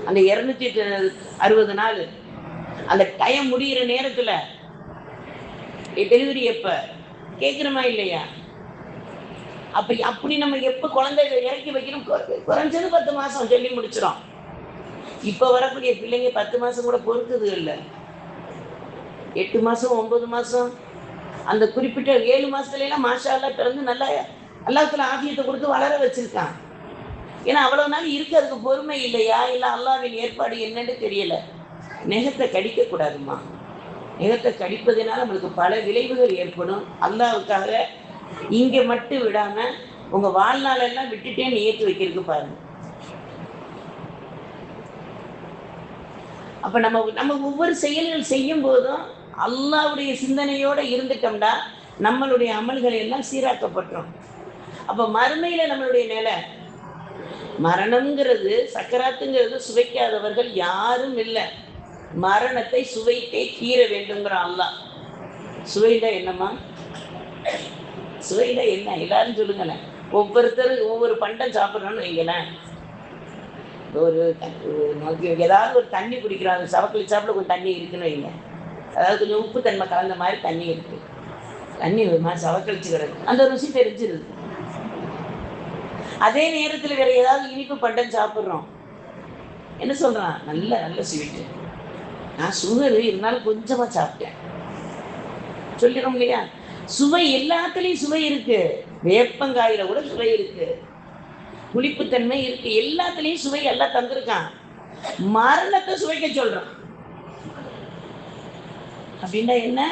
அந்த 260 நாள் அந்த டைம் முடிகிற நேரத்துல டெலிவரி எப்ப கேட்குறோமா இல்லையா? அப்படி நம்ம எப்ப குழந்தை இறக்கி வைக்கணும்? குறைஞ்சது 10 மாசம் சொல்லி முடிச்சிடும். இப்ப வரக்கூடிய பிள்ளைங்க 10 மாசம் கூட பொறுக்குது இல்லை, 8 மாசம் 9 மாசம், அந்த குறிப்பிட்ட 7 மாசத்துல எல்லாம் மாஷா அல்லாஹ் பிறந்து நல்லா அல்லாஹ்வுல ஆஃபியத்தை கொடுத்து வளர வச்சிருக்கான். ஏன்னா அவ்வளவு நாள் இருக்கு, அதுக்கு பொறுமை இல்லையா, இல்லை அல்லாஹ்வின் ஏற்பாடு என்னன்னு தெரியல. நெகத்தை கடிக்க கூடாதுமா. நெகத்தை கடிப்பதனால நம்மளுக்கு பல விளைவுகள் ஏற்படும். அல்லாஹ்வுக்காக இங்க மட்டும் விடாம உங்க வாழ்நாளெல்லாம் விட்டுட்டே நியத்து வைக்கிறதுக்கு பாருங்க. அப்ப நம்ம ஒவ்வொரு செயல்கள் செய்யும் போதும் அல்லாஹ்வுடைய சிந்தனையோட இருந்துட்டோம்னா நம்மளுடைய அமல்கள் எல்லாம் சீராக்கப்பட்டோம். அப்ப மறுமையில நம்மளுடைய நிலை, மரணம்ங்கிறது சக்கராத்துங்கிறது சுவைக்காதவர்கள் யாரும் இல்லை. மரணத்தை சுவைத்தே தீர வேண்டுங்கிற அல்லாஹ். சுவைடா என்னம்மா? சுவைடா என்ன? எல்லாரும் சொல்லுங்களேன். ஒவ்வொருத்தரும் ஒவ்வொரு பண்டம் சாப்பிட்றோன்னு வைங்களேன். ஏதாவது ஒரு தண்ணி குடிக்கிறோம், அது சவக்களி சாப்பிட கொஞ்சம் தண்ணி இருக்குன்னு வைங்க, அதாவது கொஞ்சம் உப்பு தன்மை கலந்த மாதிரி தண்ணி இருக்கு, தண்ணி ஒரு மாதிரி சவக்களிச்சு கிடக்கு, அந்த ருசி தெரிஞ்சிருது. அதே நேரத்தில் வேற ஏதாவது இனிப்பு பண்டம் சாப்பிட்றோம், என்ன சொல்றான்? நல்ல நல்ல ஸ்வீட்டு, நான் சுகர் இருந்தாலும் கொஞ்சமா சாப்பிட்டேன் சொல்லிடும் இல்லையா? சுவை எல்லாத்துலேயும் சுவை இருக்கு. வேப்பங்காயில கூட சுவை இருக்கு, புளிப்புத்தன்மை இருக்கு, எல்லாத்துலேயும் சுவை எல்லாம் தந்திருக்கான். மரணத்தை சுவைக்க சொல்றான். அப்படின்னா என்ன?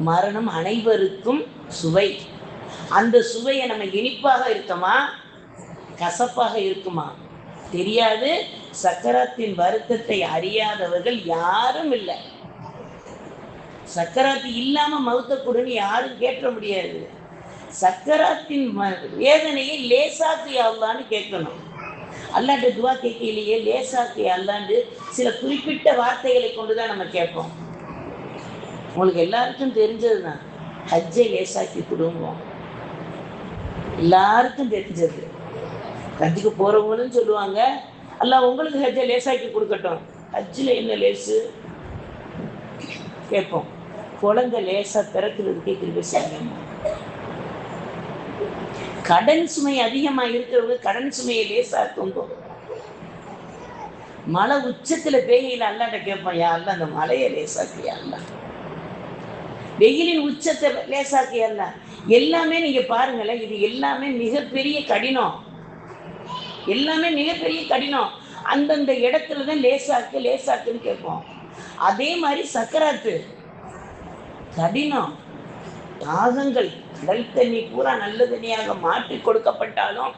மரணம் அனைவருக்கும் சுவை. அந்த சுவையை நம்ம இனிப்பாக இருக்குமா கசப்பாக இருக்குமா தெரியாது. சக்கராத்தின் வருத்தத்தை அறியாதவர்கள் யாரும் இல்லை. சக்கராத்து இல்லாம மௌத்த கொடுன்னு யாரும் கேட்க முடியாது. சக்கராத்தின் வேதனையை லேசாக்கு அல்லான்னு கேட்கணும். அல்லாட்ட துவா கேட்கலையே, லேசாக்கு அல்லாண்டு சில குறிப்பிட்ட வார்த்தைகளை கொண்டுதான் நம்ம கேட்போம். உங்களுக்கு எல்லாருக்கும் தெரிஞ்சதுதான், ஹஜ்ஜை லேசாக்கி கொடுவோம். எல்லாருக்கும் தெரிஞ்சது. ஹஜ்ஜுக்கு போறவங்களும் சொல்லுவாங்க, அல்லாஹ் உங்களுக்கு ஹஜ்ஜை லேசாக்கி கொடுக்கட்டும். ஹஜ்ஜில் என்ன லேசு கேட்போம். குழந்தை லேசா பிறக்கிறதுக்கே கிருபை செய்யணும். கடன் சுமை அதிகமா இருக்கிறவங்க கடன் சுமையை லேசா தோன்றும். மழை உச்சத்துல பெய்யல அல்லாட்ட கேட்போம், யா அல்லாஹ் அந்த மழையை லேசாக்கியா அல்லாஹ், வெயிலின் உச்சத்தை லேசாக்கியா அல்லாஹ். எல்லாமே நீங்க பாருங்களேன், இது எல்லாமே மிகப்பெரிய கடினம். எல்லாமே மிகப்பெரிய கடினம். அந்தந்த இடத்துலதான் லேசாக்கு லேசாக்குன்னு கேட்போம். அதே மாதிரி சக்கராத்து கடினம். தாகங்கள் கடல் தண்ணி பூரா நல்ல தண்ணியாக மாற்றி கொடுக்கப்பட்டாலும்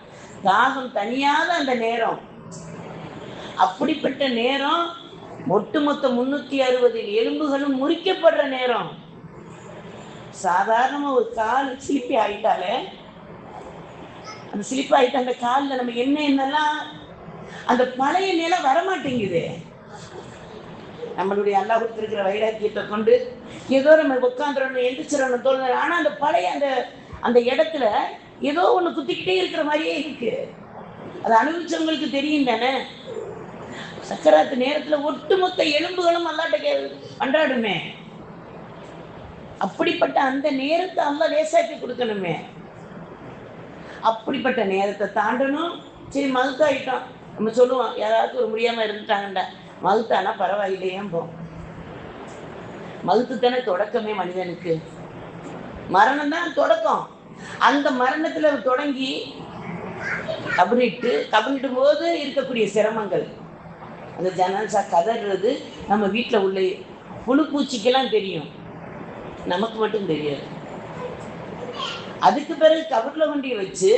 தாகம் தனியாத அந்த நேரம், அப்படிப்பட்ட நேரம், ஒட்டுமொத்த 360 எலும்புகளும் முறிக்கப்படுற நேரம். சாதாரண ஒரு கால் சிலிப்பி ஆகிட்டாலே, அந்த சிலிப்பு ஆகிட்ட அந்த காலில் நம்ம என்னெல்லாம் அந்த பழைய நிலை வரமாட்டேங்குது. நம்மளுடைய அல்லாஹ் கொடுத்திருக்கிற வைராக்கியத்தை கொண்டு ஏதோ நம்ம உட்காந்துடணும், எந்திரிச்சிடணும் தோணுது. ஆனால் அந்த பழைய அந்த இடத்துல ஏதோ ஒன்று குத்திக்கிட்டே இருக்கிற மாதிரியே இருக்கு. அதை அனுபவிச்சவங்களுக்கு தெரியும் தானே. சக்கராத்து நேரத்தில் ஒட்டுமொத்த எலும்புகளும் அல்லாட்ட அன்றாடுமே. அப்படிப்பட்ட அந்த நேரத்தை அல்லாஹ் லேசாக்கி கொடுக்கணுமே. அப்படிப்பட்ட நேரத்தை தாண்டணும். சரி மகுத்தாயிட்டோம், நம்ம சொல்லுவோம், யாராவது ஒரு முடியாமல் இருந்துட்டாங்கண்டா, மகுத்தானா பரவாயில்லையே போம். மகுத்து தானே தொடக்கமே மனிதனுக்கு. மரணம் தான் தொடக்கம். அந்த மரணத்தில் தொடங்கி கபனிட்டும் போது இருக்கக்கூடிய சிரமங்கள், அந்த ஜனசா கதறது நம்ம வீட்டில் உள்ள புழு பூச்சிக்கெல்லாம் தெரியும், நமக்கு மட்டும் தெரியாது. அதுக்கு பிறகு கபரில் கொண்டு வச்சு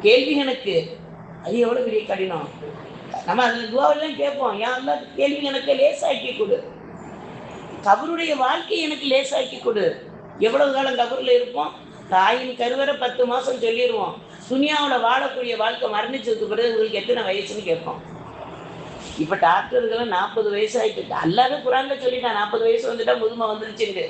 கேள்வி கணக்கு, அது எவ்வளோ பெரிய கடினம். நம்ம அதில் துவாவெல்லாம் கேட்போம், யாரெல்லாம் கேள்வி கணக்கை லேசாக்கி கொடு, கபருடைய வாழ்க்கையை எனக்கு லேசாக்கி கொடு. எவ்வளவு காலம் கபரில் இருப்போம்? தாயின் கருவறை 10 மாதம் சொல்லிடுவோம். துனியாவில் வாழக்கூடிய வாழ்க்கை மரணிச்சதுக்கு பிறகு உங்களுக்கு எத்தனை வயசுன்னு கேட்போம். இப்போ டாக்டர்கள்லாம் 40 வயசு ஆகிட்டு, எல்லாரும் குரான்ல சொல்லிட்டான் 40 வயசு வந்துட்டா முதுமை வந்துருச்சுட்டு.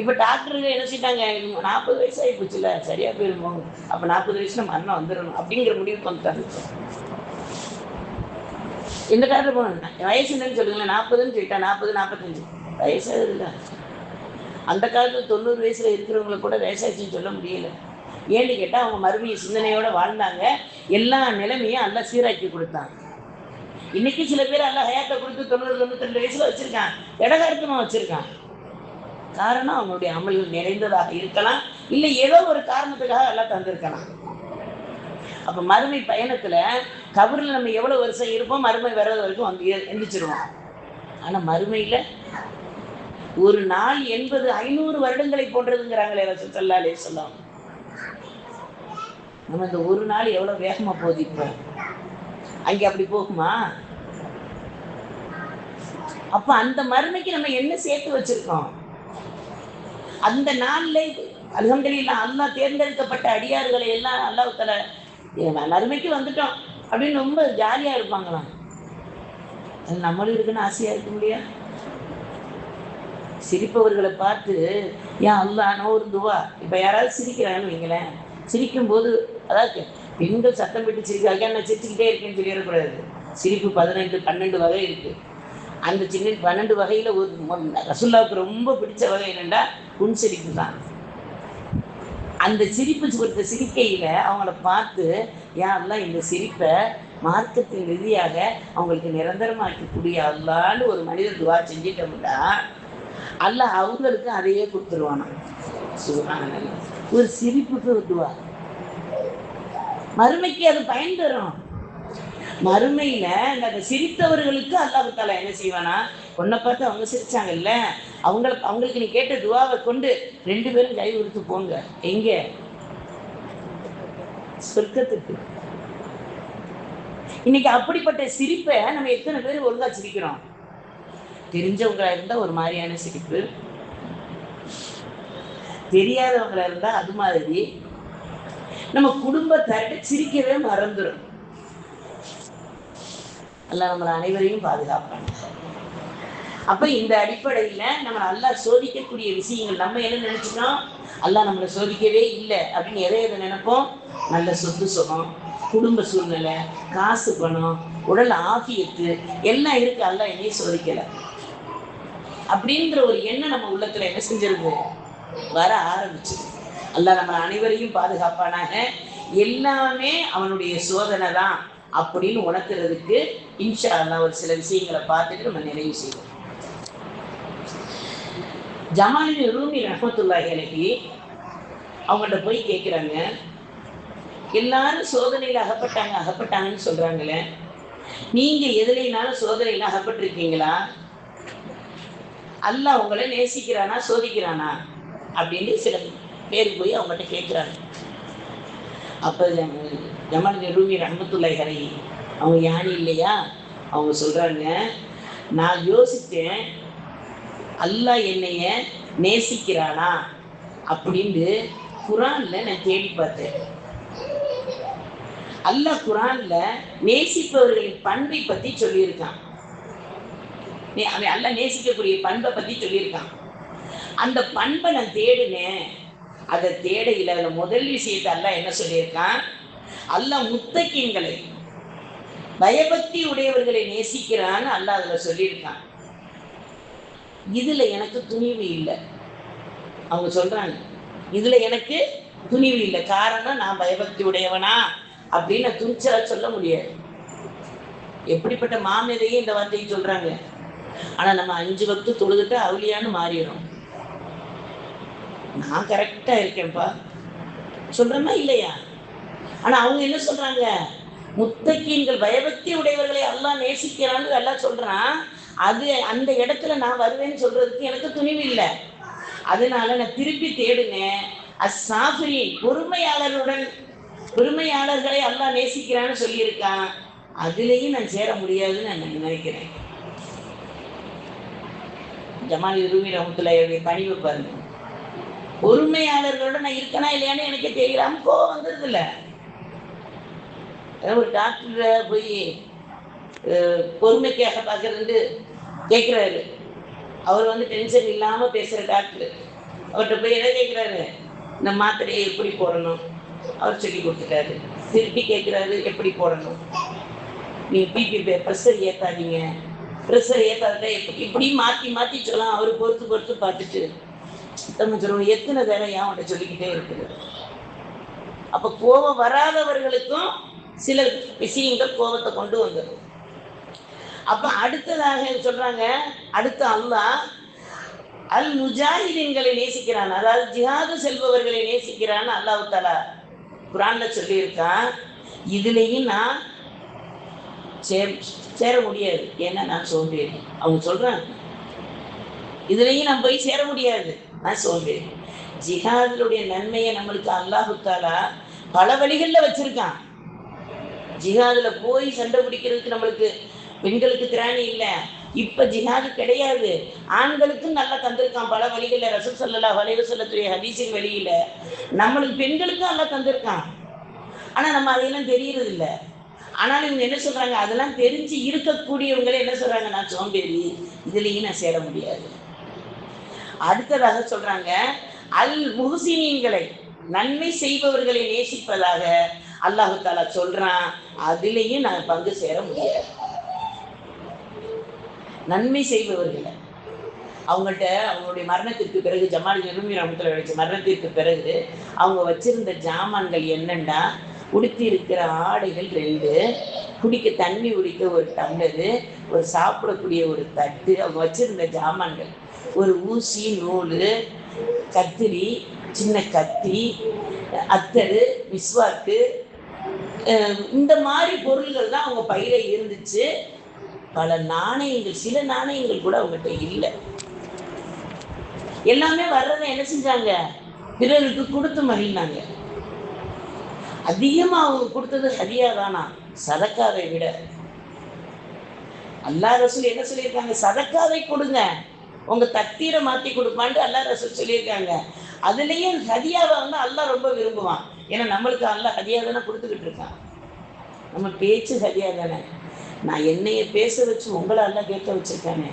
இப்போ டாக்டர்கள் என்ன செய்யிட்டாங்க, 40 வயசு ஆகி போச்சுல, சரியா போயிருப்போங்க, அப்போ 40 வயசுல மரணம் வந்துடணும் அப்படிங்கிற முடிவுக்கு வந்துட்டாங்க. இந்த டாக்டர் போன வயசு என்னன்னு சொல்லுங்களேன், 40ன்னு சொல்லிட்டா, 40 45 வயசாகுது இல்லை. அந்த காலத்தில் 90 வயசில் இருக்கிறவங்களை கூட வயசாச்சுன்னு சொல்ல முடியல. ஏன்னு கேட்டால் அவங்க மறுமையை சிந்தனையோடு வாழ்ந்தாங்க. எல்லா நிலைமையும் எல்லாம் சீராக்கி கொடுத்தாங்க. இன்னைக்கு சில பேர் எல்லாம் ஹயாத்தை கொடுத்து 90 92 வயசில் வச்சுருக்கான், இடகாரத்தமாக வச்சுருக்கான். காரணம் அவங்களுடைய அமல்கள் நிறைந்ததாக இருக்கலாம், இல்லை ஏதோ ஒரு காரணத்துக்காக எல்லாம் தந்திருக்கலாம். அப்போ மறுமை பயணத்தில் கபரில் நம்ம எவ்வளோ வருஷம் இருப்போம், மறுமை வர்றது வரைக்கும் வந்து எந்திரிச்சிருவோம். ஆனால் மறுமையில் ஒரு நாள் என்பது 500 வருடங்களை போன்றதுங்கிறாங்களே ரசூல் ஸல்லல்லாஹு அலைஹி வஸல்லம். நம்ம இந்த ஒரு நாள் எவ்வளோ வேகமாக போதிப்போம், அங்கே அப்படி போகுமா? அப்போ அந்த மறுமைக்கு நம்ம என்ன சேர்த்து வச்சிருக்கோம்? அந்த நாளில் அல்ஹம்துலில்லாஹ் அல்லாஹ் தேர்ந்தெடுக்கப்பட்ட அடியார்களை எல்லாம் அல்லாஹ் தஆலா மறுமைக்கு வந்துட்டோம் அப்படின்னு ரொம்ப ஜாலியாக இருப்பாங்களாம். அது நம்மளும் இருக்குன்னு ஆசையாக இருக்க முடியா? சிரிப்பவர்களை பார்த்து ஏன் அல்லாஹ் ஒரு துவா. இப்போ யாராவது சிரிக்கிறாங்கன்னு வைங்களேன், சிரிக்கும்போது அதாவது பெண்கள் சத்தம் விட்டு சிரிக்கிறாங்க, நான் சிரிச்சுக்கிட்டே இருக்கேன்னு சொல்லிடக்கூடாது. சிரிப்பு 18 12 வகை இருக்குது. அந்த சின்ன 12 வகையில் ஒரு ரசூலுல்லாஹ்வுக்கு ரொம்ப பிடிச்ச வகை என்னென்னா புன்சிரிப்பு தான். அந்த சிரிப்பு கொடுத்த சிரிக்கையில் அவங்கள பார்த்து யாரெல்லாம் இந்த சிரிப்பை மார்க்கத்தின் ரீதியாக அவங்களுக்கு நிரந்தரமாக்கக்கூடிய அல்லான்னு ஒரு மனிதர் துவா செஞ்சிட்டோம்னா அல்லாஹ் அவங்களுக்கு அதையே கொடுத்துருவானா. சுப்ஹானல்லாஹ். ஒரு சிரிப்புக்கு ஒரு துவா, மறுமைக்கு அது பயன் தரும். மறுமையில அந்த சிரித்தவர்களுக்கு அல்லாஹ் தஆலா என்ன செய்வானா, உன்னை பார்த்து அவங்க சிரிச்சாங்கல்ல, அவங்களுக்கு நீ கேட்ட துவாவை கொண்டு 2 பேரும் கை கொடுத்து போங்க. எங்க? சொர்க்கத்துக்கு. இன்னைக்கு அப்படிப்பட்ட சிரிப்பை நம்ம எத்தனை பேர் ஒழுங்கா சிரிக்கிறோம்? தெரிஞ்சவங்களா இருந்தா ஒரு மாதிரியான சிரிப்பு, தெரியாதவங்களா இருந்தா அது மாதிரி. நம்ம குடும்பத்தை சிரிக்கவே மறந்துடும். அல்லாஹ் நம்மளை அனைவரையும் பாதுகாப்பாங்க. அப்ப இந்த அடிப்படையில நம்ம அல்லாஹ் சோதிக்கக்கூடிய விஷயங்கள், நம்ம என்ன நினைச்சுக்கிறோம், அல்லாஹ் நம்மளை சோதிக்கவே இல்லை அப்படின்னு எதை நினைப்போம்? நல்ல சொத்து சுகம், குடும்ப சூழ்நிலை, காசு பணம், உடல் ஆபியத்து எல்லாம் இருக்கு, அல்லாஹ் என்னையும் சோதிக்கல அப்படின்ற ஒரு எண்ணம் நம்ம உள்ளத்துல என்ன செஞ்சிருது, வர ஆரம்பிச்சு. அல்லாஹ் நம்ம அனைவரையும் பாதுகாப்பானாக. எல்லாமே அவனுடைய சோதனை தான் அப்படின்னு உணர்த்துறதுக்கு இன்ஷா அல்லாஹ் ஒரு சில விஷயங்களை பார்த்துட்டு நம்ம நிறைவு செய்வோம். ஜமாலுதீன் ரூமி ரஹ்மத்துல்லாஹி அலைஹி அவங்கள்ட்ட போய் கேட்குறாங்க, எல்லாரும் சோதனையில் அகப்பட்டாங்கன்னு சொல்றாங்களே, நீங்க எதுலைனாலும் சோதனையில் அகப்பட்டிருக்கீங்களா? அல்லாஹ் உங்களை நேசிக்கிறானா சோதிக்கிறானா அப்படின்னு சில பேர் போய் அவங்கள்ட்ட கேட்குறாங்க. அப்போ ஜமாலுதீன் ரூமி ரஹ்மத்துல்லாஹி அலைஹி அவங்க ஞானி இல்லையா, அவங்க சொல்றாங்க, நான் யோசித்தேன் அல்லாஹ் என்னைய நேசிக்கிறானா அப்படின்னு குரான்ல நான் தேடி பார்த்தேன். அல்லாஹ் குரான்ல நேசிப்பவர்களின் பண்பை பத்தி சொல்லியிருக்கான். அவன் அல்லாஹ் நேசிக்கக்கூடிய பண்பை பத்தி சொல்லியிருக்கான். அந்த பண்பை நான் தேடினேன். அதை தேடையில் அதுல முதல் விஷயத்தை அல்லாஹ் என்ன சொல்லியிருக்கான், அல்லாஹ் முத்தகீன்களை பயபக்தி உடையவர்களை நேசிக்கிறான்னு அல்லாஹ் அதுல சொல்லியிருக்கான். இதுல எனக்கு துணிவு இல்லை. அவங்க சொல்றாங்க, இதுல எனக்கு துணிவு இல்லை. காரணம், நான் பயபக்தி உடையவனா அப்படின்னு துணிச்சலா சொல்ல முடியாது. எப்படிப்பட்ட மாமேதையும் இந்த வார்த்தையை சொல்றாங்க. ஆனா நம்ம 5 வக்து தொழுதுட்டு அவுலியான்னு மாறிடும். நான் கரெக்டா இருக்கேன்ப்பா சொல்றேன்னா இல்லையா? ஆனா அவங்க என்ன சொல்றாங்க, முத்தகீன்கள் பயபக்தி உடையவர்களை அல்லாஹ் நேசிக்கிறான்னு எல்லாம் சொல்றான். அது அந்த இடத்துல நான் வருவேன்னு சொல்றதுக்கு எனக்கு துணிவு இல்லை. அதனால நான் திருப்பி தேடுனேன். அஸ்ஸாபிரீன் பொறுமையாளர்களை அல்லாஹ் நேசிக்கிறான்னு சொல்லியிருக்கான். அதுலேயும் நான் சேர முடியாதுன்னு நான் நினைக்கிறேன். ஜமாலுதீன் ரூமி ரஹ்மத்துல்லாஹி பணிவு பாருங்க. பொறுமையாளர்களோட நான் இருக்கனா இல்லையான்னு எனக்கு தெரியலாம கோவம் வந்துருது இல்லை. ஒரு டாக்டர் போய் பொறுமைக்காக பார்க்கறது கேட்குறாரு. அவர் டென்ஷன் இல்லாமல் பேசுகிற டாக்டர். அவர்கிட்ட போய் என்ன கேட்குறாரு, இந்த மாத்திரையை எப்படி போடணும் அவர் சொல்லி கொடுத்துட்டாரு. திருப்பி கேட்குறாரு, எப்படி போடணும், நீங்கள் பிபி ப்ரெஷர் ஏற்றாதீங்க, ப்ரெஷர் ஏற்றாத இப்படி மாற்றி மாற்றி சொல்லலாம். அவர் பொறுத்து பார்த்துட்டு நம்ம சொல்லுவோம், எத்தனை தடவை அவன்கிட்ட சொல்லிக்கிட்டே இருக்குது. அப்போ கோபம் வராதவர்களுக்கும் சில விஷயங்கள் கோபத்தை கொண்டு வந்துடும். அப்ப அடுத்ததாக சொல்றாங்க, அடுத்த அல்லாஹ் அல் முஜாஹிதீன்களை நேசிக்கிறான், அதாவது ஜிஹாது செல்பவர்களை நேசிக்கிறான்னு அல்லாஹ் தஆலா குர்ஆன்ல சொல்லியிருக்கான். இதுலேயும் நான் சேர முடியாது, ஏன்னா நான் சோம்பேறி. அவங்க சொல்றாங்க, இதுலேயும் நான் போய் சேர முடியாது, நான் சோம்பேறி. ஜிஹாதுடைய நன்மையை நம்மளுக்கு அல்லாஹ் தஆலா பல வழிகளில் வச்சிருக்கான். ஜிஹாதுல போய் சண்டை பிடிக்கிறதுக்கு நம்மளுக்கு பெண்களுக்கு திராணி இல்லை. இப்ப ஜிஹாது கிடையாது, ஆண்களுக்கும் நல்லா தந்திருக்கான் பல வழிகளில். ரசூல் ஸல்லல்லாஹு அலைஹி வஸல்லம் ஹதீஸின் வழியில நம்மளுக்கு பெண்களுக்கும் நல்லா தந்திருக்கான். ஆனா நம்ம அதையெல்லாம் தெரியறது இல்லை. ஆனாலும் இவங்க என்ன சொல்றாங்க, அதெல்லாம் தெரிஞ்சு இருக்கக்கூடியவங்களே என்ன சொல்றாங்க, நான் சோம்பேறி, இதுலேயும் நான் சேர முடியாது. அடுத்ததாக சொல்றாங்க, அல் முஹ்சினீன்களை நன்மை செய்பவர்களை நேசிப்பதாக அல்லாஹ் தஆலா சொல்றான். அதுலேயும் நான் பங்கு சேர முடியாது. நன்மை செய்பவர்களை அவங்கள்ட்ட அவங்களுடைய மரணத்திற்கு பிறகு, ஜமாலுதீன் ரூமி ரஹ்மத்துல்லாஹி அலைஹி மரணத்திற்கு பிறகு அவங்க வச்சிருந்த ஜாமான்கள் என்னென்னா, உடுத்தி இருக்கிற ஆடைகள் 2, குடிக்க தண்ணி குடிக்க ஒரு டம்ளரு, ஒரு சாப்பிடக்கூடிய ஒரு தட்டு, அவங்க வச்சிருந்த ஜாமான்கள், ஒரு ஊசி, நூல், கத்திரி, சின்ன கத்தி, அத்தரு, மிஸ்வாக்கு, இந்த மாதிரி பொருள்கள் தான் அவங்க பையில இருந்துச்சு. பல நாணயங்கள், சில நாணயங்கள் கூட அவங்ககிட்ட இல்லை. எல்லாமே வர்றதை என்ன செஞ்சாங்க, பிறருக்கு கொடுத்து மகிழ்ந்தாங்க. அதிகமா அவங்க கொடுத்தது ஹதியா தானா, சதக்காவை விட. அல்லாஹ் ரசூல் என்ன சொல்லியிருக்காங்க, சதக்காவை கொடுங்க, உங்க தக்தீரை மாற்றி கொடுப்பான்ட்டு அல்லாஹ் ரசூல் சொல்லியிருக்காங்க. அதுலேயும் ஹதியாவை வந்து அல்லாஹ் ரொம்ப விரும்புவான். ஏன்னா நம்மளுக்கு அல்லாஹ் ஹதியா தானே கொடுத்துக்கிட்டு இருக்கான். நம்ம பேச்சு ஹதியா தானே. நான் என்னைய பேச வச்சு உங்களை அல்லாஹ் கேட்க வச்சிருக்கானே,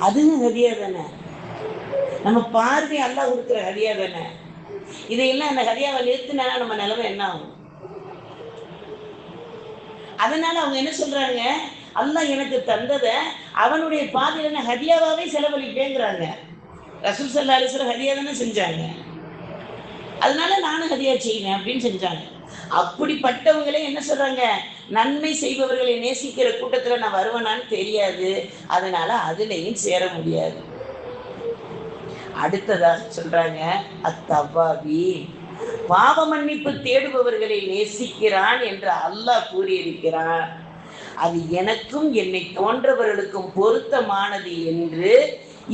அதுவும் ஹதியா தானே. நம்ம பார்வை அல்லாஹ் கொடுக்குற ஹதியா தானே. இதையெல்லாம் அந்த ஹதியாவை நிறுத்தினா நம்ம நிலைமை என்ன ஆகும்? அதனால அவங்க என்ன சொல்றாங்க, அல்லாஹ் எனக்கு தந்ததை அவனுடைய பாதையில நான் ஹதியாவாவே செலவழிப்பேங்கிறாங்க. ரசூல் ஸல்லல்லாஹு அலைஹி வஸல்லம் ஹதியா தானே செஞ்சாங்க, அதனால நானும் ஹதியா செய்வேன் அப்படின்னு செஞ்சாங்க. அப்படிப்பட்டவங்களே என்ன சொல்றாங்க, நன்மை செய்பவர்களை நேசிக்கிற கூட்டத்தில் நான் வருவேனான்னு தெரியாது, அதனால அதுலேயும் சேர முடியாது. அடுத்ததாக சொல்றாங்க, அத்தவ்வாபி, பாவ மன்னிப்பு தேடுபவர்களை நேசிக்கிறான் என்று அல்லாஹ் கூறியிருக்கிறான். அது எனக்கும் என்னை தோன்றவர்களுக்கும் பொருத்தமானது என்று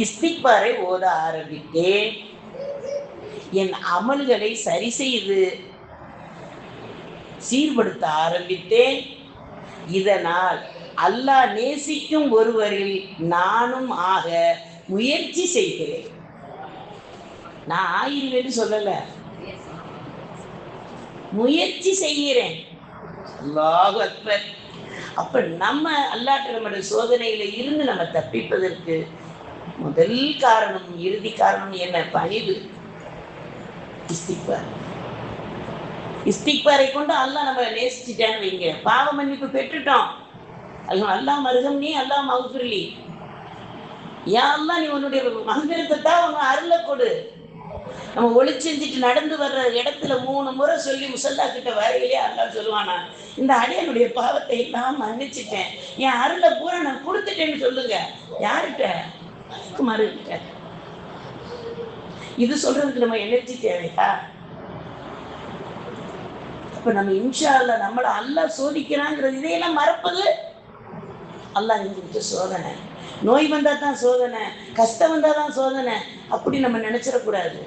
இஸ்திக்பாரை ஓத ஆரம்பித்தேன். என் அமல்களை சரி செய்து சீர்படுத்த ஆரம்பித்தேன். இதனால் அல்லாஹ் நேசிக்கும் ஒருவரில் நானும் ஆக முயற்சி செய்கிறேன். நான் ஆயிரவேன்னு சொல்லல, முயற்சி செய்கிறேன். அல்லாஹு அக்பர். அப்ப நம்ம அல்லாஹ் நம்முடைய சோதனையில இருந்து நம்ம தப்பிப்பதற்கு முதல் காரணம், இறுதி காரணம் என்ன? பணிவு, இஸ்திக்பார். இஸ்திக்பாரை கொண்டு அல்லாஹ் நம்ம நேசிச்சுட்டான்னு வைங்க, பாவ மன்னிப்பு பெற்றுட்டோம். அல்லாஹ் மர்ஹம்னி, அல்லாஹ் மக்ஃபிர்லி, யா அல்லாஹ் நீ உன்னுடைய மகபிரத்தை தான், உன் அருளை கொடு. நம்ம ஒளி செஞ்சுட்டு நடந்து வர்ற இடத்துல 3 முறை சொல்லி முசல்லா கிட்ட வரையிலே அல்லாஹ் சொல்லுவானா, இந்த அடியனுடைய பாவத்தை எல்லாம் மன்னிச்சுட்டேன், என் அருளை பூரா நான் கொடுத்துட்டேன்னு சொல்லுங்க. யார்கிட்ட? குமார்கிட்ட. இது சொல்றதுக்கு நம்ம எனர்ஜி தேவையா? அப்ப நம்ம இன்ஷா அல்லாஹ் நம்மளை அல்லாஹ் சோதிக்கிறாங்கிறது, இதையெல்லாம் மறப்பது அல்லாஹ் எங்களுக்கு சோதனை. நோய் வந்தா தான் சோதனை, கஷ்டம் வந்தா தான் சோதனை, அப்படி நம்ம நினைச்சிடக்கூடாது.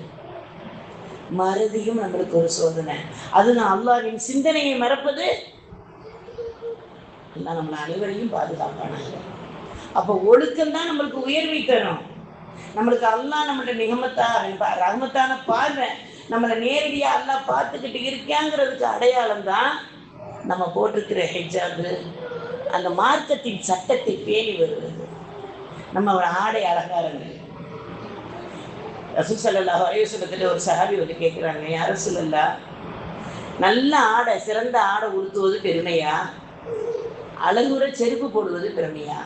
மறதியும் நம்மளுக்கு ஒரு சோதனை. அதுதான் அல்லாஹ்வின் சிந்தனையை மறப்பது. அல்லாஹ் நம்மளை அனைவரையும் பாதுகாப்பானாங்க. அப்போ ஒழுக்கம் தான் நம்மளுக்கு உயர்வை தரும். நம்மளுக்கு அல்லாஹ் நம்மளோட ரஹ்மத்தான பார்வை, நம்மளை நேரடியாக அல்லாஹ் பார்த்துக்கிட்டு இருக்காங்கிறதுக்கு அடையாளம் தான் நம்ம போட்டிருக்கிற ஹிஜாபு, அந்த மார்க்கத்தின் சட்டத்தை பேணி வருவது, நம்ம ஆடை அலங்காரங்கள். ரசூல் ஸல்லல்லாஹு அலைஹி வஸல்லம் ஒரு சஹாபி வந்து கேட்குறாங்க, யா ரசூலல்லாஹ், நல்ல ஆடை, சிறந்த ஆடை உடுத்துவது பெருமையா, அழகுற செருப்பு போடுவது பெருமையா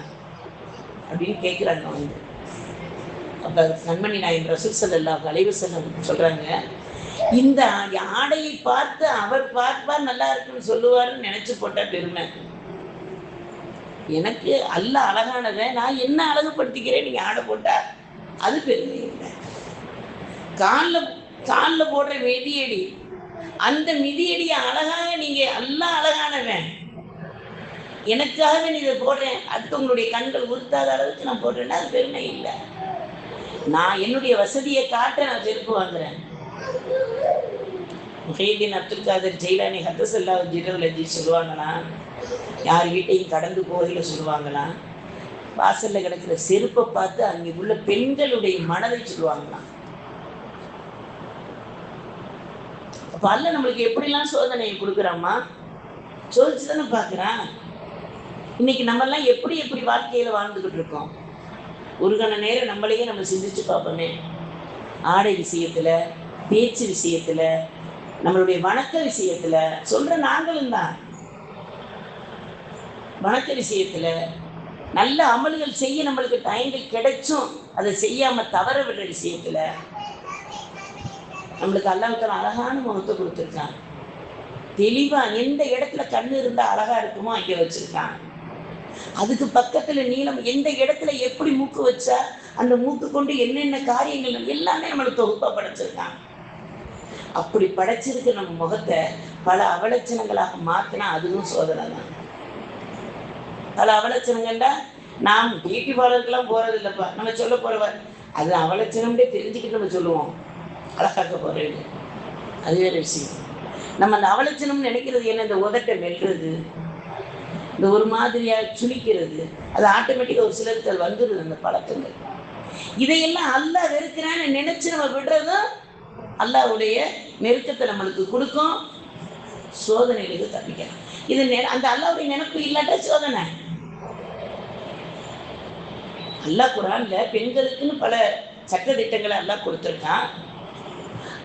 அப்படின்னு கேட்குறாங்க வந்து. அப்போ கண்மணி நாயகம் ரசூல் ஸல்லல்லாஹு அலைஹி வஸல்லம் சொல்கிறாங்க, இந்த ஆடையை பார்த்து அவர் பார்ப்பார் நல்லா இருக்குன்னு சொல்லுவாருன்னு நினச்சி போட்டால் பெருமை. எனக்கு அல்லாஹ் அழகானதை நான் என்ன அழகுபடுத்திக்கிறேன், நீங்கள் ஆடை போட்டா அது பெருமை இல்லை. காலில் போடுற மிதியடி, அந்த மிதியடியை அழகாக நீங்கள் அல்லாஹ் அழகானவன், எனக்காகவே நீ இதை போடுறேன், அடுத்து உங்களுடைய கண்கள் உறுத்தாத அளவுக்கு நான் போடுறேன்னா அது பெருமை இல்லை. நான் என்னுடைய வசதியை காட்ட நான் செருப்பு வாங்குறேன். முஹைதீன் அப்துல் காதர் ஜெயிலானி ஹத்தஸல்லாஹு ஜிரவுலஜி சொல்லுவாங்களாம், யார் வீட்டையும் கடந்து போகையில் சொல்லுவாங்களாம், வாசலில் கிடக்கிற செருப்பை பார்த்து அங்கே உள்ள பெண்களுடைய மனதை சொல்லுவாங்களாம். அப்போ அல்ல நம்மளுக்கு எப்படிலாம் சோதனையை கொடுக்குறாம்மா, சோதிச்சு தானே பார்க்குறான். இன்னைக்கு நம்மெல்லாம் எப்படி எப்படி வாழ்க்கையில் வாழ்ந்துக்கிட்டு இருக்கோம், ஒரு கண நேரம் நம்மளையே நம்ம சிந்திச்சு பார்ப்போமே. ஆடை விஷயத்தில், பேச்சு விஷயத்தில், நம்மளுடைய வணக்க விஷயத்தில் சொல்கிற நாங்களும் தான். வணக்க விஷயத்தில் நல்ல அமல்கள் செய்ய நம்மளுக்கு டைங்கள் கிடைச்சும் அதை செய்யாமல் தவற விடுற விஷயத்தில் நம்மளுக்கு அல்லாஹ்வுக்கு அழகான முகத்தை கொடுத்துருக்கான். தெளிவாக எந்த இடத்துல கண்ணு இருந்தால் அழகாக இருக்குமோ அங்கே வச்சுருக்கான். அதுக்கு பக்கத்துல நீளம், எந்த இடத்துல எப்படி மூக்கு வச்சா அந்த மூக்கு கொண்டு என்னென்ன காரியங்கள் எல்லாமே நம்மளுக்கு தொகுப்பா படைச்சிருக்காங்க. அப்படி படைச்சிருக்க நம்ம முகத்தை பல அவலட்சணங்களாக மாத்தினா அதுவும் சோதனை தான். பல அவலட்சணங்கள்டா நாம் பியூட்டி பார்லருக்கெல்லாம் போறது இல்லைப்பா, நம்ம சொல்ல போறவர் அது அவலட்சணம்னே தெரிஞ்சுக்கிட்டு நம்ம சொல்லுவோம் அழகாக்க போறேன்னு. அது வேற விஷயம். நம்ம அந்த அவலட்சணம் நினைக்கிறது என்ன, இந்த உதட்டை மெல்றது, இந்த ஒரு மாதிரியா சுழிக்கிறது, அது ஆட்டோமேட்டிக்காக ஒரு சிலருக்கு வந்துடுது அந்த பழக்கங்கள். இதையெல்லாம் அல்லாஹ் வெறுக்கிறான்னு நினைச்சு நம்ம விடுறதும் அல்லாஹ்வுடைய நெருக்கத்தை நம்மளுக்கு கொடுக்கும், சோதனைகளுக்கு தப்பிக்கலாம். இது அந்த அல்லாஹ்வுடைய நினைப்பு இல்லாட்ட சோதனை. அல்லாஹ் குர்ஆன்ல பெண்களுக்குன்னு பல சட்ட திட்டங்களை அல்லாஹ் கொடுத்துருக்கான்.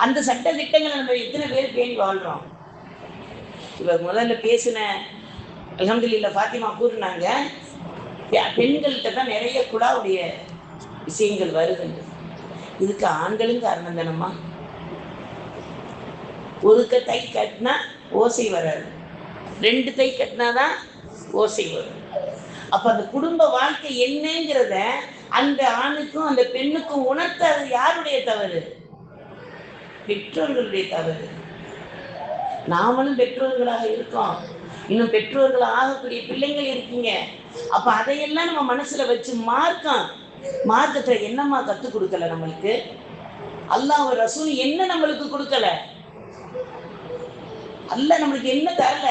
அந்த சட்ட திட்டங்களை நம்ம எத்தனை பேர் பேணி வாழ்றோம்? இவர் முதல்ல பேசின அல்ஹம்துலில்லாஹ் ஃபாத்திமா கூறினாங்க, பெண்கள்கிட்ட தான் நிறைய குழாவுடைய விஷயங்கள் வருதுன்னு. இதுக்கு ஆண்களும் காரணம் தானம்மா. ஒரு தை கட்டினா ஓசை வராது, 2 தை கட்டினாதான் ஓசை வரும். அப்ப அந்த குடும்ப வாழ்க்கை என்னங்கிறத அந்த ஆணுக்கும் அந்த பெண்ணுக்கும் உணர்த்தாது யாருடைய தவறு? பெற்றோர்களுடைய தவறு. நாமளும் பெற்றோர்களாக இருக்கோம், இன்னும் பெற்றோர்கள் ஆகக்கூடிய பிள்ளைங்கள் இருக்கீங்க. அப்ப அதையெல்லாம் நம்ம மனசுல வச்சு மார்க்கத்துல என்னம்மா கற்றுக் கொடுக்கல நம்மளுக்கு? அல்லாஹ் ரசூல் என்ன நம்மளுக்கு கொடுக்கல? அல்லாஹ் நம்மளுக்கு என்ன தரல?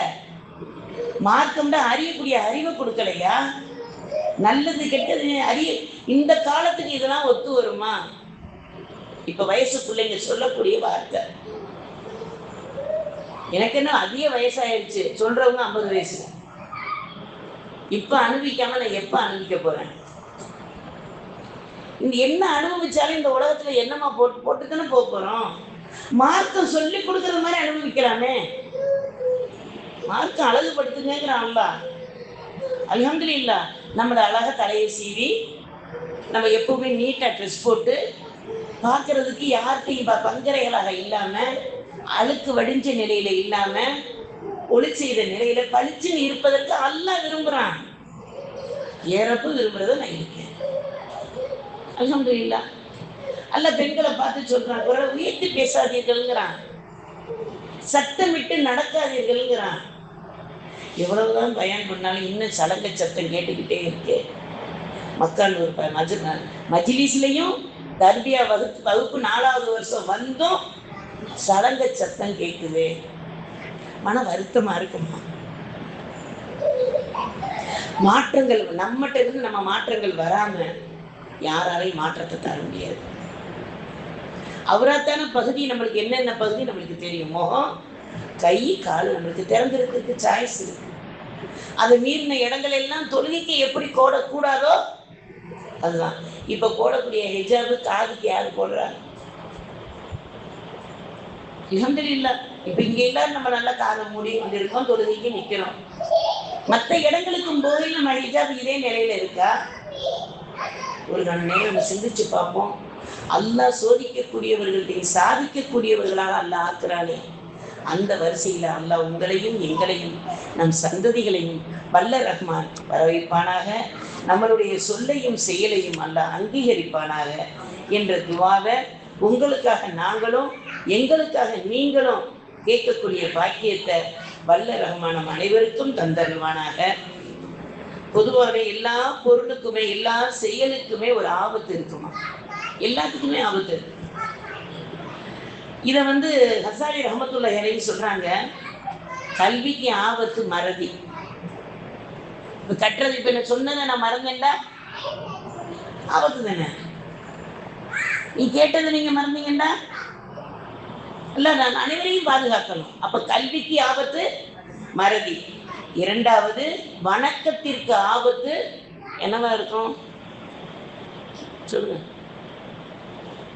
மார்க்கம்டா அறியக்கூடிய அறிவை கொடுக்கலையா? நல்லது கெட்டது அறிய இந்த காலத்துக்கு இதெல்லாம் ஒத்து வருமா? இப்ப வயசு பிள்ளைங்க சொல்லக்கூடிய வார்த்தை, எனக்கு என்ன அதிக வயசாயிருச்சு சொல்றவங்க 50 வயசு. இப்ப அனுபவிக்காம நான் எப்ப அனுபவிக்க போறேன்? இந்த என்ன அனுபவிச்சாலும் இந்த உலகத்துல என்னமா போட்டுதானே போறோம். மார்க்கம் சொல்லி கொடுக்கற மாதிரி அனுபவிக்கலாமே. மார்க்கம் அழகுபடுத்துங்கிறான் அல்லாஹ். அல்ஹம்துலில்லாஹ் நம்மள அழகா தலையை சீவி நம்ம எப்பவுமே நீட்டா ட்ரெஸ் போட்டு பார்க்கறதுக்கு யார்கிட்டையும் பங்கரைகளாக இல்லாம, அழுக்கு வடிஞ்ச நிலையில இல்லாம, ஒளி செய்த நிலையில பளிச்சுன்னு இருப்பதற்கு அல்லாஹ் விரும்புறான். ஏறப்பு விரும்புறத நான் இருக்கேன். அல்ஹம்துலில்லாஹ். அல்லாஹ் பெண்களை பார்த்து சொல்றான், குரலை உயர்த்தி பேசாதீர்கள்ங்கிறான், சத்தமிட்டு நடக்காதீர்கள்ங்கிறான். எவ்வளவுதான் பயான் பண்ணாலும் இன்னும் சலங்க சத்தம் கேட்டுக்கிட்டே இருக்கு. மக்கானூர் மஜ்லிஸ்லையும் தர்பியா வகுப்பு 4வது வருஷம் வந்தும் சலங்க சத்தம் கேட்குது. மன வருத்தமா இருக்குமா? மாற்றங்கள் நம்மகிட்ட இருந்து நம்ம மாற்றங்கள் வராம யாராலையும் மாற்றத்தை தர முடியாது. அவராத்தான பகுதி நம்மளுக்கு என்னென்ன பகுதி நம்மளுக்கு தெரியும். முகம், கை, கால் நம்மளுக்கு திறந்திருக்கு, சாய்ஸ் இருக்கு. அதை மீறின இடங்கள் எல்லாம் தொழுகைக்கு எப்படி கூடாதோ அதுதான். இப்ப போடக்கூடிய ஹிஜாபு காதுக்கு யாரு போடுறாங்க? அல்ஹம்துலில்லாஹ். இப்ப இங்க எல்லாரும் நம்ம நல்லா காதை மூடி வந்திருக்கோம், தொழுகைக்கு நிக்கிறோம். மற்ற இடங்களுக்கும் போது நம்ம ஹிஜாப் இதே நிலையில இருக்கா? ஒரு நேரம் நம்ம சிந்திச்சு பார்ப்போம். அல்லாஹ் சோதிக்கக்கூடியவர்களையும் சாதிக்கக்கூடியவர்களாக அல்லாஹ் ஆக்குறானே, அந்த வரிசையில அல்லாஹ் உங்களையும் எங்களையும் நம் சந்ததிகளையும் வல்ல ரஹ்மான் வரவைப்பானாக. நம்மளுடைய சொல்லையும் செயலையும் அல்லாஹ் அங்கீகரிப்பானாக என்ற துவாவை உங்களுக்காக நாங்களும் எங்களுக்காக நீங்களும் கேட்கக்கூடிய பாக்கியத்தை வல்ல ரஹ்மான் அனைவருக்கும் தந்தருவானாக. பொதுவாகவே எல்லா பொருளுக்குமே எல்லா செயலுக்குமே ஒரு ஆபத்து இருக்குமா? எல்லாத்துக்குமே ஆபத்து இருக்கு. இதை ஹசாலி ரஹ்மத்துல்லாஹி அலைஹி சொல்றாங்க, கல்விக்கு ஆபத்து மறதி. கட்டுறது இப்ப என்ன சொன்னதை நான் மறந்தேன்டா ஆபத்து தானே. நீ கேட்டதை நீங்க மறந்தீங்கடா இல்ல, நான் அனைவரையும் பாதுகாக்கணும். அப்ப கல்விக்கு ஆபத்து மறதி. 2வது வணக்கத்திற்கு ஆபத்து என்னவா இருக்கும் சொல்லுங்க?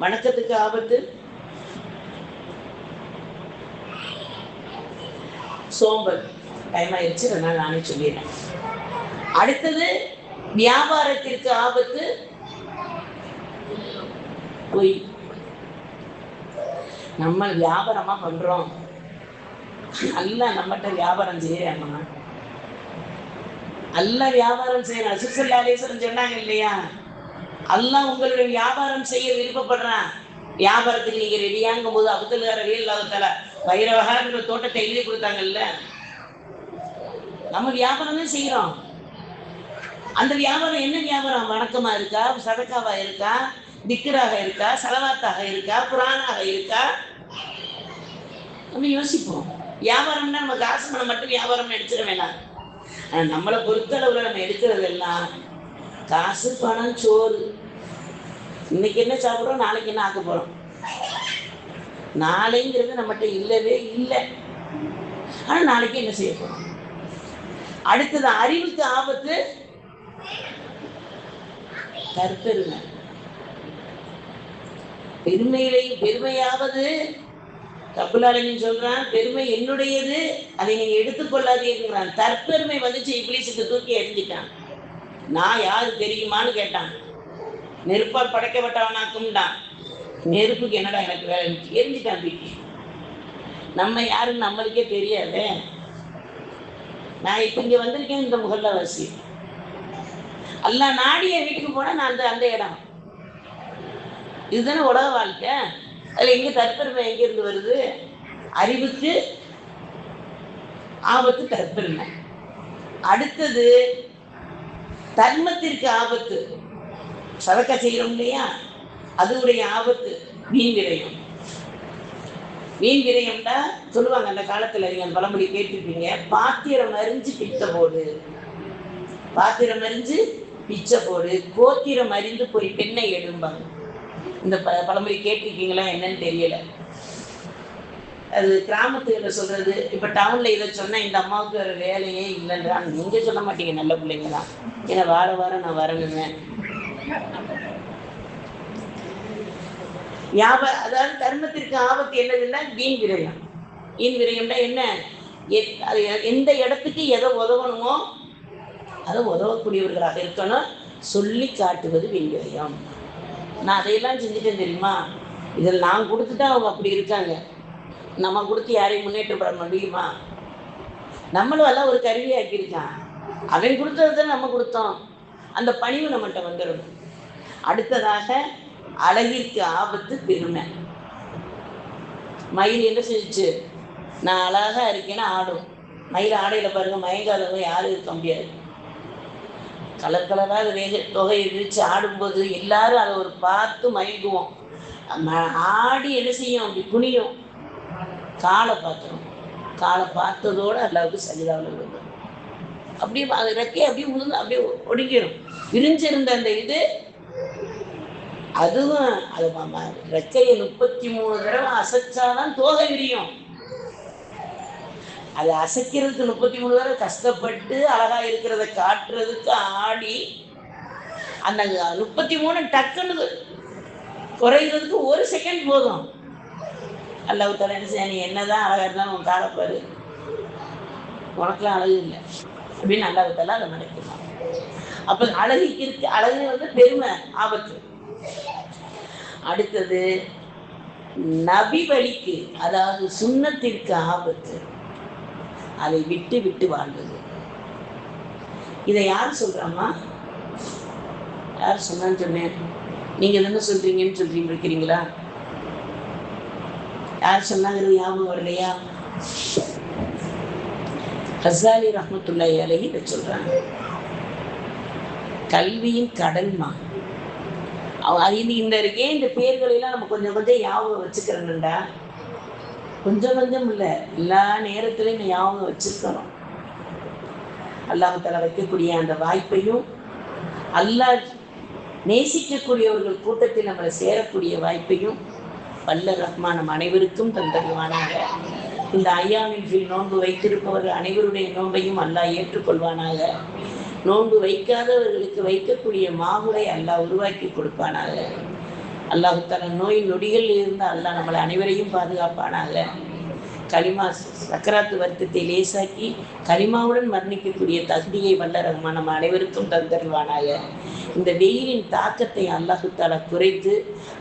வணக்கத்துக்கு ஆபத்து சோம்பல். டைம் ஆயிடுச்சு, அதனால நானே சொல்லிடுறேன். அடுத்தது வியாபாரத்திற்கு ஆபத்து பொய். நம்ம வியாபாரமா பண்றோம், நல்லா நம்மகிட்ட வியாபாரம் செய்யறாங்க, அல்லாஹ் வியாபாரம் செய்யறான். ரசூல் ஸல்லல்லாஹு அலைஹி வஸல்லம் சொன்னாங்க இல்லையா, அல்லாஹ் உங்களுடைய வியாபாரம் செய்ய விருப்பப்படுறான். வியாபாரத்துக்கு நீங்க ரெடியாங்கும் போது அப்துல் ரலியல்லாஹு வைரவகாங்கிற தோட்டத்தை எழுதி கொடுத்தாங்கல்ல. நம்ம வியாபாரம் தான் செய்யறோம். அந்த வியாபாரம் என்ன வியாபாரம்? வணக்கமா இருக்கா, சதக்காவா இருக்கா, திக்ராக இருக்கா, சலவாத்தாக இருக்கா, குரானாக இருக்கா? நம்ம யோசிப்போம். வியாபாரம்னா நம்ம காசு பணம் மட்டும் வியாபாரம் எடுத்துட வேணாம். நம்மளை பொறுத்தளவுல நம்ம எடுக்கிறது எல்லாம் காசு பணம் சோறு. இன்னைக்கு என்ன சாப்பிட்றோம், நாளைக்கு என்ன ஆக்க போறோம்? நாளைங்கிறது நம்மகிட்ட இல்லவே இல்லை. ஆனா நாளைக்கு என்ன செய்ய போறோம்? அடுத்தது அறிவுக்கு ஆபத்து கற்பெருமை. பெருமையாவது ரப்புல் ஆலமீன் சொல்றான், பெருமை என்னுடையது, அதை நீங்க எடுத்துக்கொள்ளாதீங்கிறான். தற்பெருமை வந்துச்சு, இப்லீஸுக்கு தூக்கி எறிஞ்சிட்டான். நான் யாரு தெரியுமான்னு கேட்டான். நெருப்பால் படைக்கப்பட்டவனாக்கும்டான். நெருப்புக்கு என்னடா எனக்கு வேலை, எரிஞ்சிட்டான் தூக்கி. நம்ம யாருன்னு நம்மளுக்கே தெரியாது. நான் இப்ப இங்க வந்திருக்கேன், இந்த முகல்லவாசி. அல்லாஹ் நாடிய வீட்டுக்கு போனா நான் அந்த இடம். இதுதானே உலக வாழ்க்கை. அதுல எங்க தற்பெருமை எங்க இருந்து வருது? அறிவுக்கு ஆபத்து தற்பெருமை. அடுத்தது தர்மத்திற்கு ஆபத்து. சதக்கா செய்யறோம் இல்லையா, அதுடைய ஆபத்து வீண் விரயம். வீண் விரயம்னா சொல்லுவாங்க அந்த காலத்துல, நீங்க அந்த பழமொழி கேட்டிருப்பீங்க, பாத்திரம் அறிஞ்சு பிச்சை போடு, பாத்திரம் அறிஞ்சு பிச்சை போடு, கோத்திரம் அறிந்து போய் பெண்ணை எடும்பாங்க. இந்த பழமொழி கேட்டிருக்கீங்களா என்னன்னு தெரியல. அது கிராமத்துல சொல்றது. இப்ப டவுன்ல இதை சொன்னா இந்த அம்மாவுக்கு ஒரு வேலையே இல்லைன்றான். நீங்க சொல்ல மாட்டீங்க, நல்ல பிள்ளைங்க தான். ஏன்னா வாரம் நான் வரணுங்க. அதாவது தர்மத்திற்கு ஆபத்து என்னதுன்னா வீண் விரயம். வீண் விரயம்னா என்ன? எந்த இடத்துக்கு எதை உதவணுமோ அதை உதவக்கூடியவர்களாக இருக்கணும். சொல்லி காட்டுவது வீண் விரயம். நான் அதையெல்லாம் செஞ்சுட்டேன் தெரியுமா, இதில் நான் கொடுத்துட்டா அவங்க அப்படி இருக்காங்க. நம்ம கொடுத்து யாரையும் முன்னேற்றப்பட முடியுமா? நம்மளும் எல்லாம் ஒரு கருவியாக்கியிருக்கான். அவன் கொடுத்தது நம்ம கொடுத்தோம். அந்த பணிவு நம்மகிட்ட வந்துடும். அடுத்ததாக அழகிற்கு ஆபத்து பெருமை. மயில் என்ன செஞ்சிச்சு? நான் அழகா இருக்கேன்னு ஆடும். மயில் ஆடையில பாருங்க, மயங்காதவங்க யாரும் இருக்க முடியாது. கலர் கலராக தொகையை விரிச்சு ஆடும்போது எல்லாரும் அதை ஒரு பார்த்து மயங்குவோம். ஆடி என்ன செய்யும்? அப்படி குனியும். காலை பார்த்துரும். காலை பார்த்ததோடு அல்லாவுக்கு சஜிதாவில் விழுந்துடும். அப்படியே அது ரெக்கையை அப்படியே உழுந்து அப்படியே ஒடுங்கிடும். விரிஞ்சிருந்த அந்த இது, அதுவும் அது ரெக்கையை 33 தடவை அசைச்சாதான் தோகை விரியும். அதை அசைக்கிறதுக்கு 33 தடவை கஷ்டப்பட்டு அழகா இருக்கிறத காட்டுறதுக்கு ஆடி அந்த 33 டக்குன்னு குறைகிறதுக்கு 1 செகண்ட் போதும். அல்லாஹ் தஆலா என்ன செய்ய, நீ என்னதான் அழகா இருந்தாலும் உன் காலப்பாரு, உனக்குலாம் அழகு இல்லை அப்படின்னு அல்லாஹ் தஆலா அதை நடக்கலாம். அப்ப அழகுக்கு இருக்கு, அழகு வந்து பெருமை ஆபத்து. அடுத்தது நபி வழிக்கு, அதாவது சுன்னத்திற்கு ஆபத்து. அதை விட்டு விட்டு வாழ்ந்தது. இதை யார் சொல்றாமா? யார் சொன்னான்னு சொன்னேன்? நீங்க என்ன சொல்றீங்கன்னு சொல்றீங்க இருக்கிறீங்களா? யார் சொன்னாங்கிறது ஞாபகம் வரலையா? கஸாலி ரஹ்மத்துல்லாஹி அலைஹி இதை சொல்றாங்க. கல்வியின் கடன்மா. இது இந்த இருக்கே, இந்த பேர்களெல்லாம் நம்ம கொஞ்சம் கொஞ்சம் ஞாபகம் வச்சுக்கிறோம்டா. கொஞ்சம் கொஞ்சம் இல்லை, எல்லா நேரத்திலையும் ஞாபகம் வச்சிருக்கிறோம். அல்லாஹ் தஆலா வைக்கக்கூடிய அந்த வாய்ப்பையும், அல்லாஹ் நேசிக்கக்கூடியவர்கள் கூட்டத்தில் நம்மளை சேரக்கூடிய வாய்ப்பையும் வல்ல ரஹ்மான் நம் அனைவருக்கும் தந்தருவானாக. இந்த ஐயாமின் கீழ் நோன்பு வைத்திருப்பவர்கள் அனைவருடைய நோன்பையும் அல்லாஹ் ஏற்றுக்கொள்வானாக. நோன்பு வைக்காதவர்களுக்கு வைக்கக்கூடிய மாவுளை அல்லாஹ் உருவாக்கி கொடுப்பானாக. அல்லாஹ் தஆலா நோய் நொடிகள் இருந்து அல்லாஹ் நம்மளை அனைவரையும் பாதுகாப்பானாக. கலிமா சக்கராத்து வருத்தத்தை லேசாக்கி கலிமாவுடன் மரணிக்கக்கூடிய தகுதியை வல்ல ரஹ்மான் நம்ம அனைவருக்கும் தந்தருவானாக. இந்த வெயிலின் தாக்கத்தை அல்லாஹ் தஆலா குறைத்து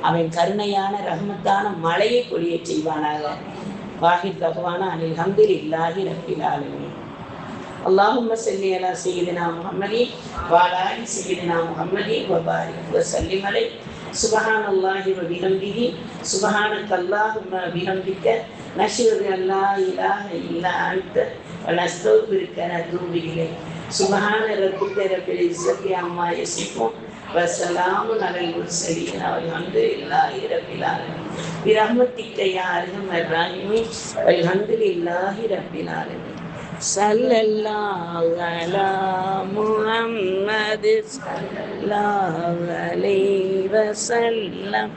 அவன் கருணையான ரஹ்மத்தான மழையை பொழியச் செய்வானாக. வாஹித் தஹ்வானா அனில் ஹம்துலில்லாஹி ரப்பில் ஆலமீன். اللهم صل على سيدنا محمد وعلى آل سيدنا محمد وبارك وسلم عليه. سبحان الله وبحمده سبحانك اللهم وبحمدك نشهد أن لا إله إلا أنت ونستغفرك ونتوب إليك. سبحان ربك رب العزة عما يصفون وسلام على المرسلين والحمد لله رب العالمين. برحمتك يا أرحم الراحمين والحمد لله رب العالمين. صلى الله على محمد صلى الله عليه وسلم.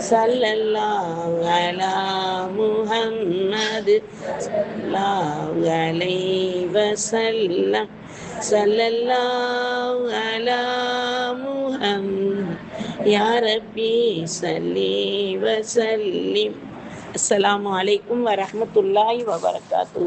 صلى الله على محمد صلى الله عليه وسلم. صلى الله على محمد يا ربي صل وسلم. السلام عليكم ورحمة الله وبركاته.